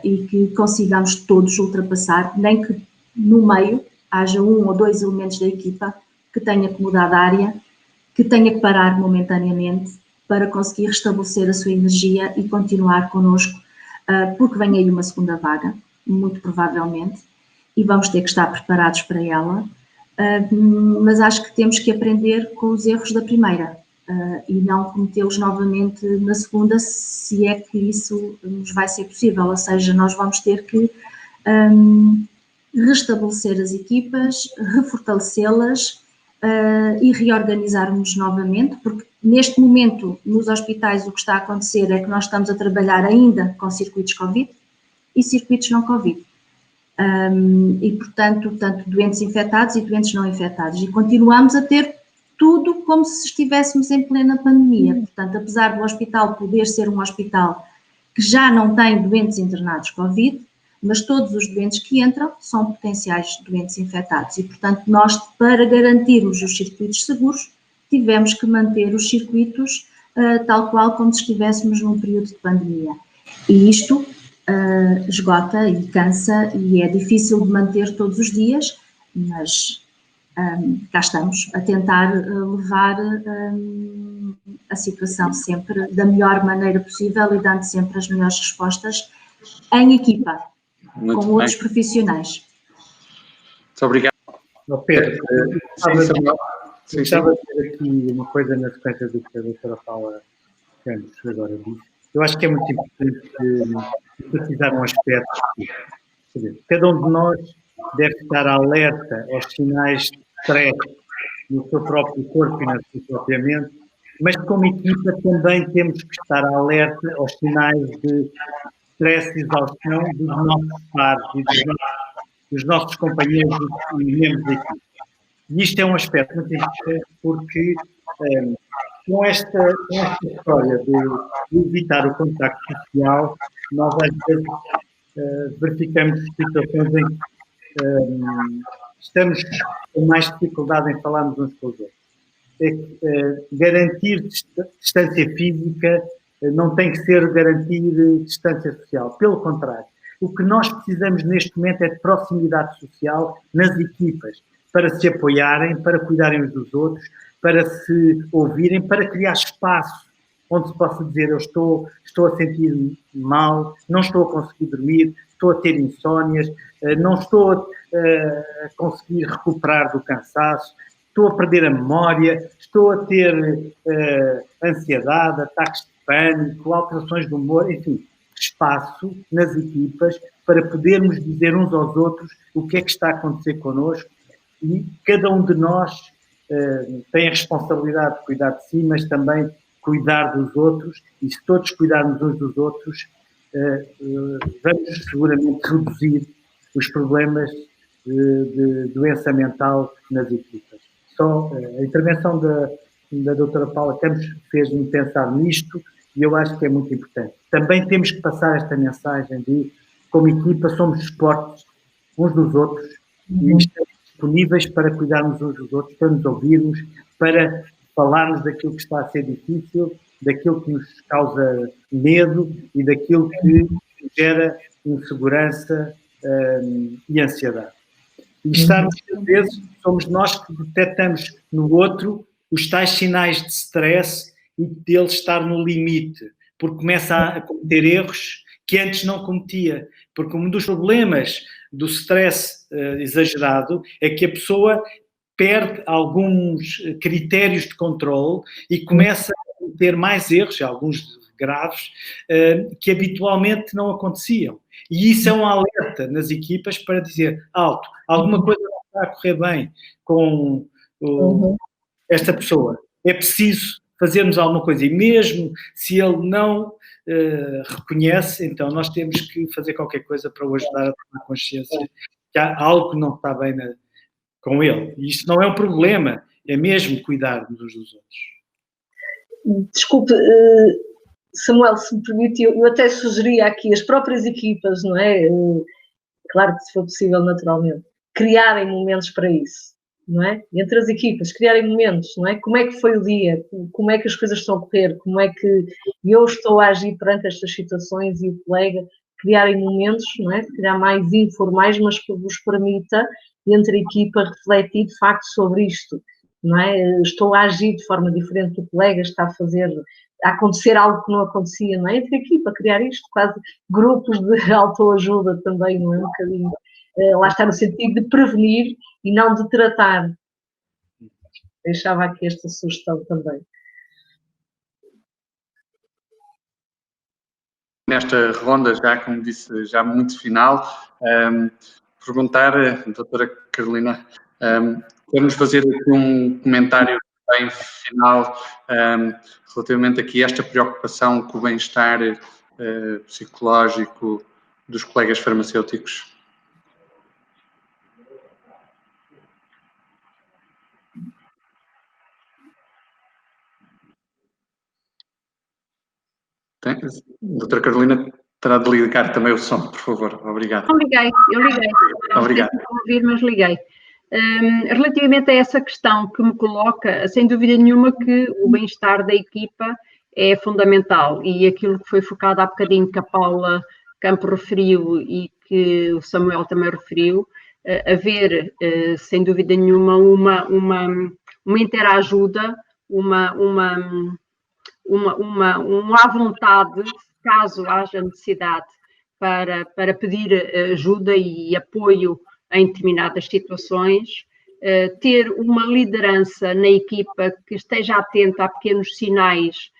e que consigamos todos ultrapassar, nem que no meio haja 1 ou 2 elementos da equipa que tenha que mudar de área, que tenha que parar momentaneamente para conseguir restabelecer a sua energia e continuar connosco, porque vem aí uma segunda vaga, muito provavelmente, e vamos ter que estar preparados para ela. Mas acho que temos que aprender com os erros da primeira e não cometê-los novamente na segunda, se é que isso nos vai ser possível, ou seja, nós vamos ter que restabelecer as equipas, refortalecê-las e reorganizarmos novamente, porque neste momento nos hospitais o que está a acontecer é que nós estamos a trabalhar ainda com circuitos Covid e circuitos não Covid. E, portanto, tanto doentes infectados e doentes não infectados. E continuamos a ter tudo como se estivéssemos em plena pandemia. Portanto, apesar do hospital poder ser um hospital que já não tem doentes internados Covid, mas todos os doentes que entram são potenciais doentes infectados. E, portanto, nós, para garantirmos os circuitos seguros, tivemos que manter os circuitos tal qual como se estivéssemos num período de pandemia. E isto esgota e cansa e é difícil de manter todos os dias, mas cá estamos a tentar levar a situação sempre da melhor maneira possível e dando sempre as melhores respostas em equipa, Muito com bem. outros profissionais. Muito obrigado. Pedro, Sim, gostava de ter aqui uma coisa na sequência do que a doutora Paula Campos agora disse. Eu acho que é muito importante enfatizar um aspecto. Quer dizer, cada um de nós deve estar alerta aos sinais de stress no seu próprio corpo e na sua própria mente, mas como equipa também temos que estar alerta aos sinais de stress e exaustão dos nossos pares e dos nossos companheiros e membros da equipa. E isto é um aspecto muito importante porque com esta história de evitar o contacto social, nós às vezes verificamos situações em que estamos com mais dificuldade em falarmos uns com os outros. Garantir distância física não tem que ser garantir distância social, pelo contrário. O que nós precisamos neste momento é de proximidade social nas equipas, para se apoiarem, para cuidarem uns dos outros, para se ouvirem, para criar espaço onde se possa dizer eu estou a sentir mal, não estou a conseguir dormir, estou a ter insónias, não estou a conseguir recuperar do cansaço, estou a perder a memória, estou a ter ansiedade, ataques de pânico, alterações de humor, enfim, espaço nas equipas para podermos dizer uns aos outros o que é que está a acontecer connosco e cada um de nós tem a responsabilidade de cuidar de si, mas também cuidar dos outros e se todos cuidarmos uns dos outros vamos seguramente reduzir os problemas de doença mental nas equipas. Só a intervenção da doutora Paula Campos fez-me pensar nisto e eu acho que é muito importante. Também temos que passar esta mensagem de, como equipa, somos suportes uns dos outros e estamos disponíveis para cuidarmos uns dos outros, para nos ouvirmos, para falarmos daquilo que está a ser difícil, daquilo que nos causa medo e daquilo que gera insegurança e ansiedade. E estarmos, às vezes, somos nós que detectamos no outro os tais sinais de stress e dele estar no limite, porque começa a cometer erros que antes não cometia. Porque um dos problemas do stress exagerado é que a pessoa perde alguns critérios de controle e começa a cometer mais erros, alguns graves, que habitualmente não aconteciam. E isso é um alerta nas equipas para dizer, alto, alguma coisa não está a correr bem com esta pessoa. É preciso fazermos alguma coisa. E mesmo se ele não reconhece, então nós temos que fazer qualquer coisa para o ajudar a tomar consciência que há algo que não está bem com ele. E isto não é um problema, é mesmo cuidar uns dos outros. Desculpe, Samuel, se me permite, eu até sugeria aqui as próprias equipas, não é? Claro que se for possível, naturalmente, criarem momentos para isso, não é? Entre as equipas, criarem momentos, não é? Como é que foi o dia? Como é que as coisas estão a correr? Como é que eu estou a agir perante estas situações e o colega? Criarem momentos, não é? Criar mais informais, mas que vos permita, entre a equipa, refletir de facto sobre isto, não é? Estou a agir de forma diferente do colega, está a acontecer algo que não acontecia, não é? Entre a equipa, criar isto, quase grupos de autoajuda também, não é? Um bocadinho, lá está no sentido de prevenir e não de tratar. Deixava aqui esta sugestão também. Nesta ronda, já como disse, já muito final, perguntar, doutora Carolina, podemos fazer aqui um comentário bem final relativamente aqui a esta preocupação com o bem-estar psicológico dos colegas farmacêuticos? Doutora Carolina, terá de ligar também o som, por favor. Obrigado. Eu liguei. Obrigado. Não sei se ouvir, mas liguei. Relativamente a essa questão que me coloca, sem dúvida nenhuma que o bem-estar da equipa é fundamental e aquilo que foi focado há bocadinho que a Paula Campo referiu e que o Samuel também referiu, haver, sem dúvida nenhuma, uma interajuda, uma à vontade, caso haja necessidade, para pedir ajuda e apoio em determinadas situações, ter uma liderança na equipa que esteja atenta a pequenos sinais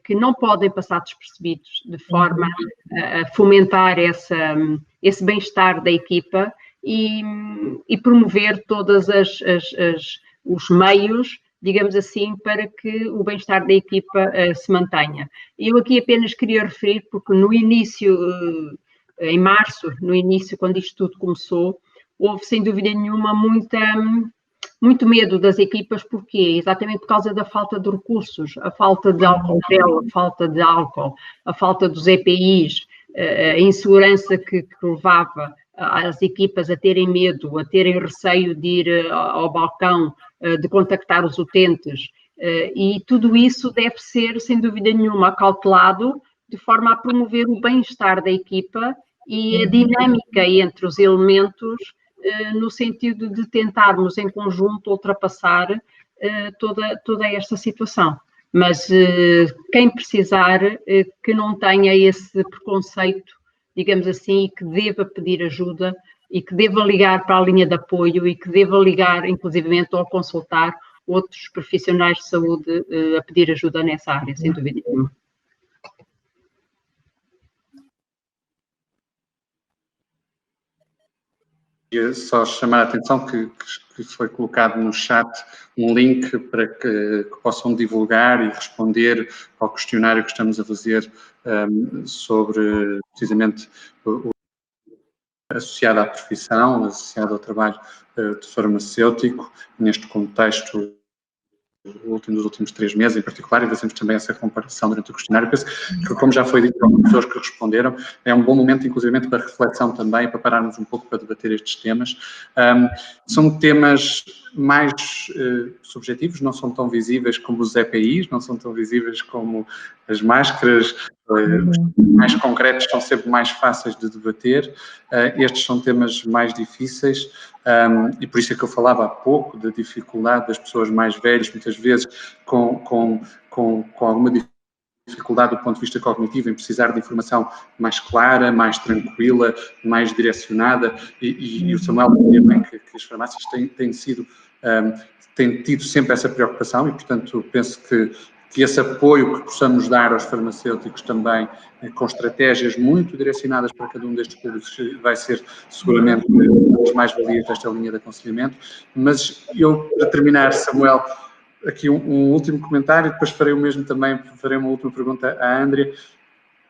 que não podem passar despercebidos, de forma a fomentar esse bem-estar da equipa e promover todos os meios, digamos assim, para que o bem-estar da equipa se mantenha. Eu aqui apenas queria referir, porque no início, em março, no início, quando isto tudo começou, houve, sem dúvida nenhuma, muito medo das equipas. Porquê? Exatamente por causa da falta de recursos, a falta de álcool gel, a falta de álcool, a falta dos EPIs, a insegurança que levava as equipas a terem medo, a terem receio de ir ao balcão, de contactar os utentes, e tudo isso deve ser, sem dúvida nenhuma, acautelado, de forma a promover o bem-estar da equipa e a dinâmica entre os elementos, no sentido de tentarmos em conjunto ultrapassar toda esta situação. Mas quem precisar, que não tenha esse preconceito, digamos assim, e que deva pedir ajuda e que deva ligar para a linha de apoio e que deva ligar, inclusivamente, ou consultar outros profissionais de saúde a pedir ajuda nessa área, sem dúvida nenhuma. Queria só chamar a atenção que foi colocado no chat um link para que possam divulgar e responder ao questionário que estamos a fazer sobre, precisamente, associado à profissão, associado ao trabalho de farmacêutico, neste contexto dos últimos 3 meses em particular, e fazemos também essa comparação durante o questionário. Penso que, como já foi dito pelas pessoas que responderam, é um bom momento, inclusive, para reflexão também, para pararmos um pouco para debater estes temas. São temas mais subjetivos, não são tão visíveis como os EPIs, não são tão visíveis como as máscaras, os mais concretos são sempre mais fáceis de debater. Estes são temas mais difíceis, e por isso é que eu falava há pouco da dificuldade das pessoas mais velhas, muitas vezes com alguma dificuldade do ponto de vista cognitivo, em precisar de informação mais clara, mais tranquila, mais direcionada, e o Samuel sabia bem que as farmácias têm tido sempre essa preocupação, e portanto penso que esse apoio que possamos dar aos farmacêuticos também, com estratégias muito direcionadas para cada um destes públicos, vai ser seguramente uma das mais-valias desta linha de aconselhamento. Mas eu, para terminar, Samuel, aqui um último comentário, depois farei o mesmo também, farei uma última pergunta à Andrea.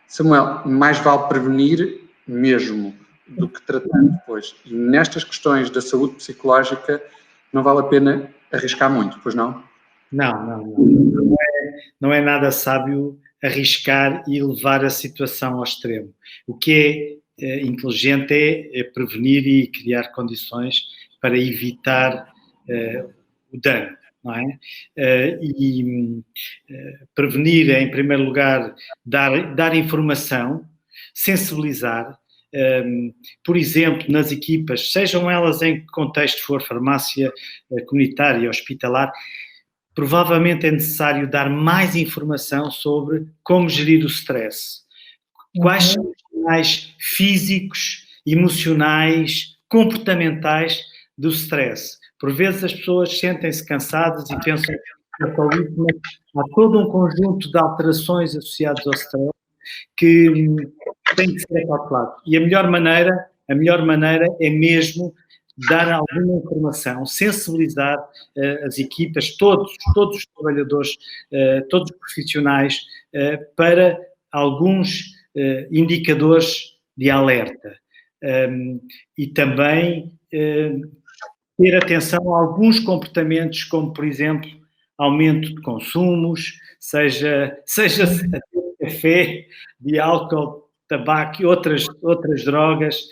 Samuel, mais vale prevenir mesmo do que tratar depois. E nestas questões da saúde psicológica, não vale a pena arriscar muito, pois não? Não é nada sábio arriscar e levar a situação ao extremo. O que é inteligente é prevenir e criar condições para evitar o dano, não é? Prevenir é, em primeiro lugar, dar informação, sensibilizar. Por exemplo, nas equipas, sejam elas em que contexto for, farmácia comunitária, hospitalar, provavelmente é necessário dar mais informação sobre como gerir o stress. Quais são os sinais físicos, emocionais, comportamentais do stress? Por vezes as pessoas sentem-se cansadas e pensam que é só isso, mas há todo um conjunto de alterações associadas ao stress que tem que ser calculado. E a melhor maneira é mesmo dar alguma informação, sensibilizar as equipas, todos os trabalhadores, todos os profissionais, para alguns indicadores de alerta. E também ter atenção a alguns comportamentos, como, por exemplo, aumento de consumos, seja de café, de álcool, tabaco e outras drogas.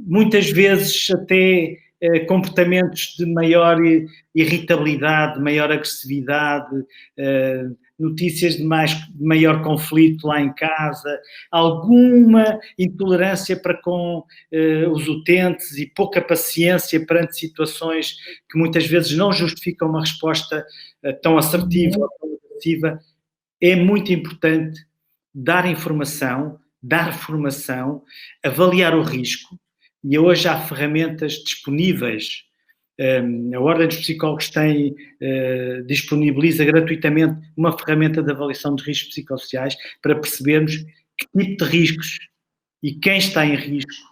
Muitas vezes até comportamentos de maior irritabilidade, maior agressividade, notícias de maior conflito lá em casa, alguma intolerância para com os utentes e pouca paciência perante situações que muitas vezes não justificam uma resposta tão assertiva ou tão agressiva. É muito importante dar informação, dar formação, avaliar o risco, e hoje há ferramentas disponíveis. A Ordem dos Psicólogos disponibiliza gratuitamente uma ferramenta de avaliação de riscos psicossociais para percebermos que tipo de riscos e quem está em risco,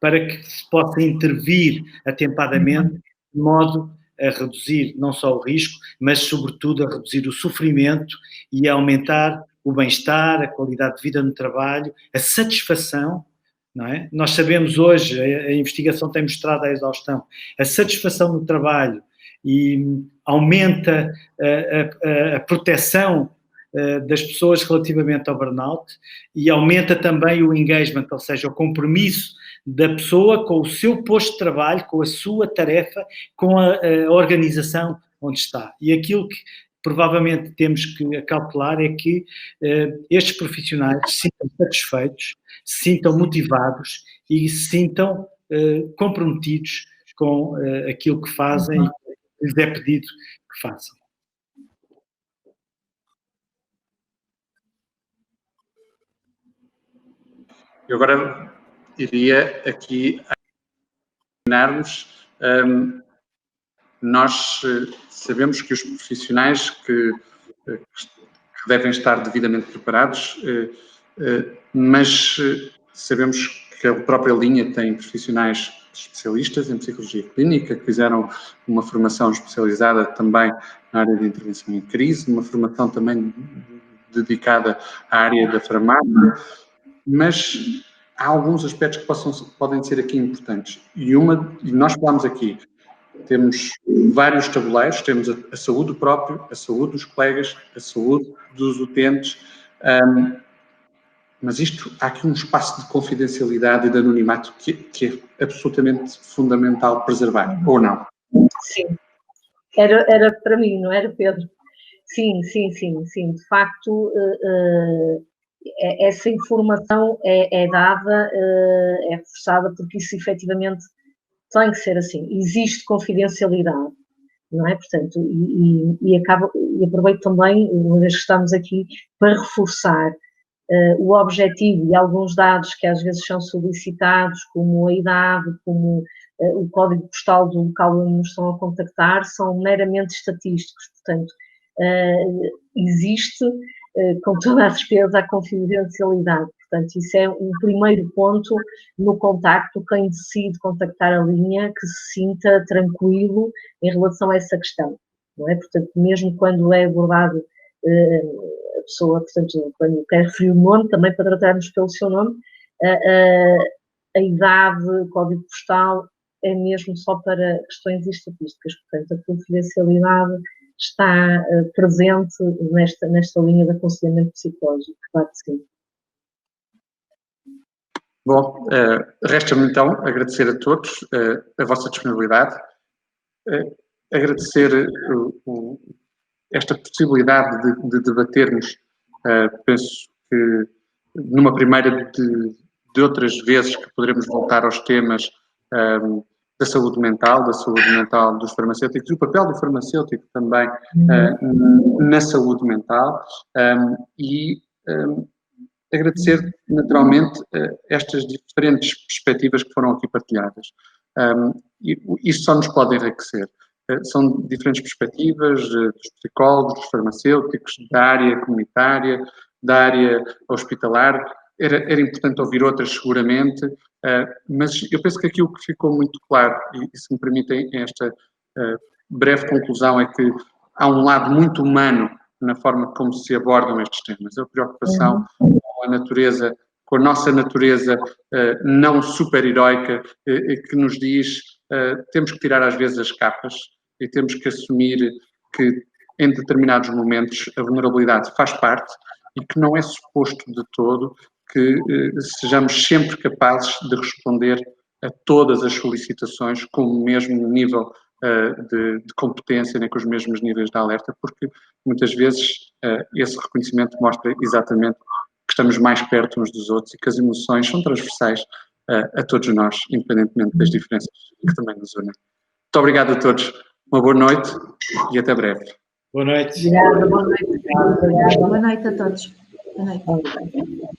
para que se possa intervir atempadamente, de modo a reduzir não só o risco, mas sobretudo a reduzir o sofrimento e a aumentar o bem-estar, a qualidade de vida no trabalho, a satisfação. Não é? Nós sabemos hoje, a investigação tem mostrado a exaustão, a satisfação no trabalho e aumenta a proteção das pessoas relativamente ao burnout e aumenta também o engagement, ou seja, o compromisso da pessoa com o seu posto de trabalho, com a sua tarefa, com a organização onde está. E aquilo que provavelmente temos que acautelar é que estes profissionais se sintam satisfeitos, se sintam motivados e se sintam comprometidos com aquilo que fazem e que lhes é pedido que façam. Eu agora iria aqui terminarmos. Nós sabemos que os profissionais que devem estar devidamente preparados, mas sabemos que a própria linha tem profissionais especialistas em psicologia clínica, que fizeram uma formação especializada também na área de intervenção em crise, uma formação também dedicada à área da farmácia, mas há alguns aspectos que podem ser aqui importantes. E nós falamos aqui, temos vários tabuleiros, temos a saúde do próprio, a saúde dos colegas, a saúde dos utentes, mas há aqui um espaço de confidencialidade e de anonimato que é absolutamente fundamental preservar, ou não? Sim, era para mim, não era, Pedro? Sim, de facto, essa informação é dada, é reforçada, porque isso efetivamente tem que ser assim. Existe confidencialidade, não é? Portanto, e aproveito também, uma vez que estamos aqui, para reforçar o objetivo e alguns dados que às vezes são solicitados, como a idade, como o código postal do local onde nos estão a contactar, são meramente estatísticos. Portanto, existe com toda a certeza a confidencialidade. Portanto, isso é um primeiro ponto no contacto. Quem decide contactar a linha, que se sinta tranquilo em relação a essa questão, não é? Portanto, mesmo quando é abordado a pessoa, portanto, quando quer referir o nome, também para tratarmos pelo seu nome, a idade, o código postal, é mesmo só para questões estatísticas. Portanto, a confidencialidade está presente nesta linha de aconselhamento psicológico, claro que sim. Bom, resta-me então agradecer a todos a vossa disponibilidade, agradecer esta possibilidade de debatermos, penso que numa primeira de outras vezes que poderemos voltar aos temas da saúde mental dos farmacêuticos e o papel do farmacêutico também na saúde mental e agradecer naturalmente estas diferentes perspectivas que foram aqui partilhadas. Isto só nos pode enriquecer. São diferentes perspectivas dos psicólogos, dos farmacêuticos, da área comunitária, da área hospitalar. Era importante ouvir outras seguramente, mas eu penso que aquilo que ficou muito claro, e se me permitem esta breve conclusão, é que há um lado muito humano na forma como se abordam estes temas. A preocupação com a natureza, com a nossa natureza não super-heroica, que nos diz temos que tirar às vezes as capas e temos que assumir que em determinados momentos a vulnerabilidade faz parte e que não é suposto de todo que sejamos sempre capazes de responder a todas as solicitações com o mesmo nível de competência, nem com os mesmos níveis de alerta, porque muitas vezes esse reconhecimento mostra exatamente que estamos mais perto uns dos outros e que as emoções são transversais a todos nós, independentemente das diferenças que também nos unem. Muito obrigado a todos, uma boa noite e até breve. Boa noite. Obrigada, boa noite. Boa noite a todos. Boa noite.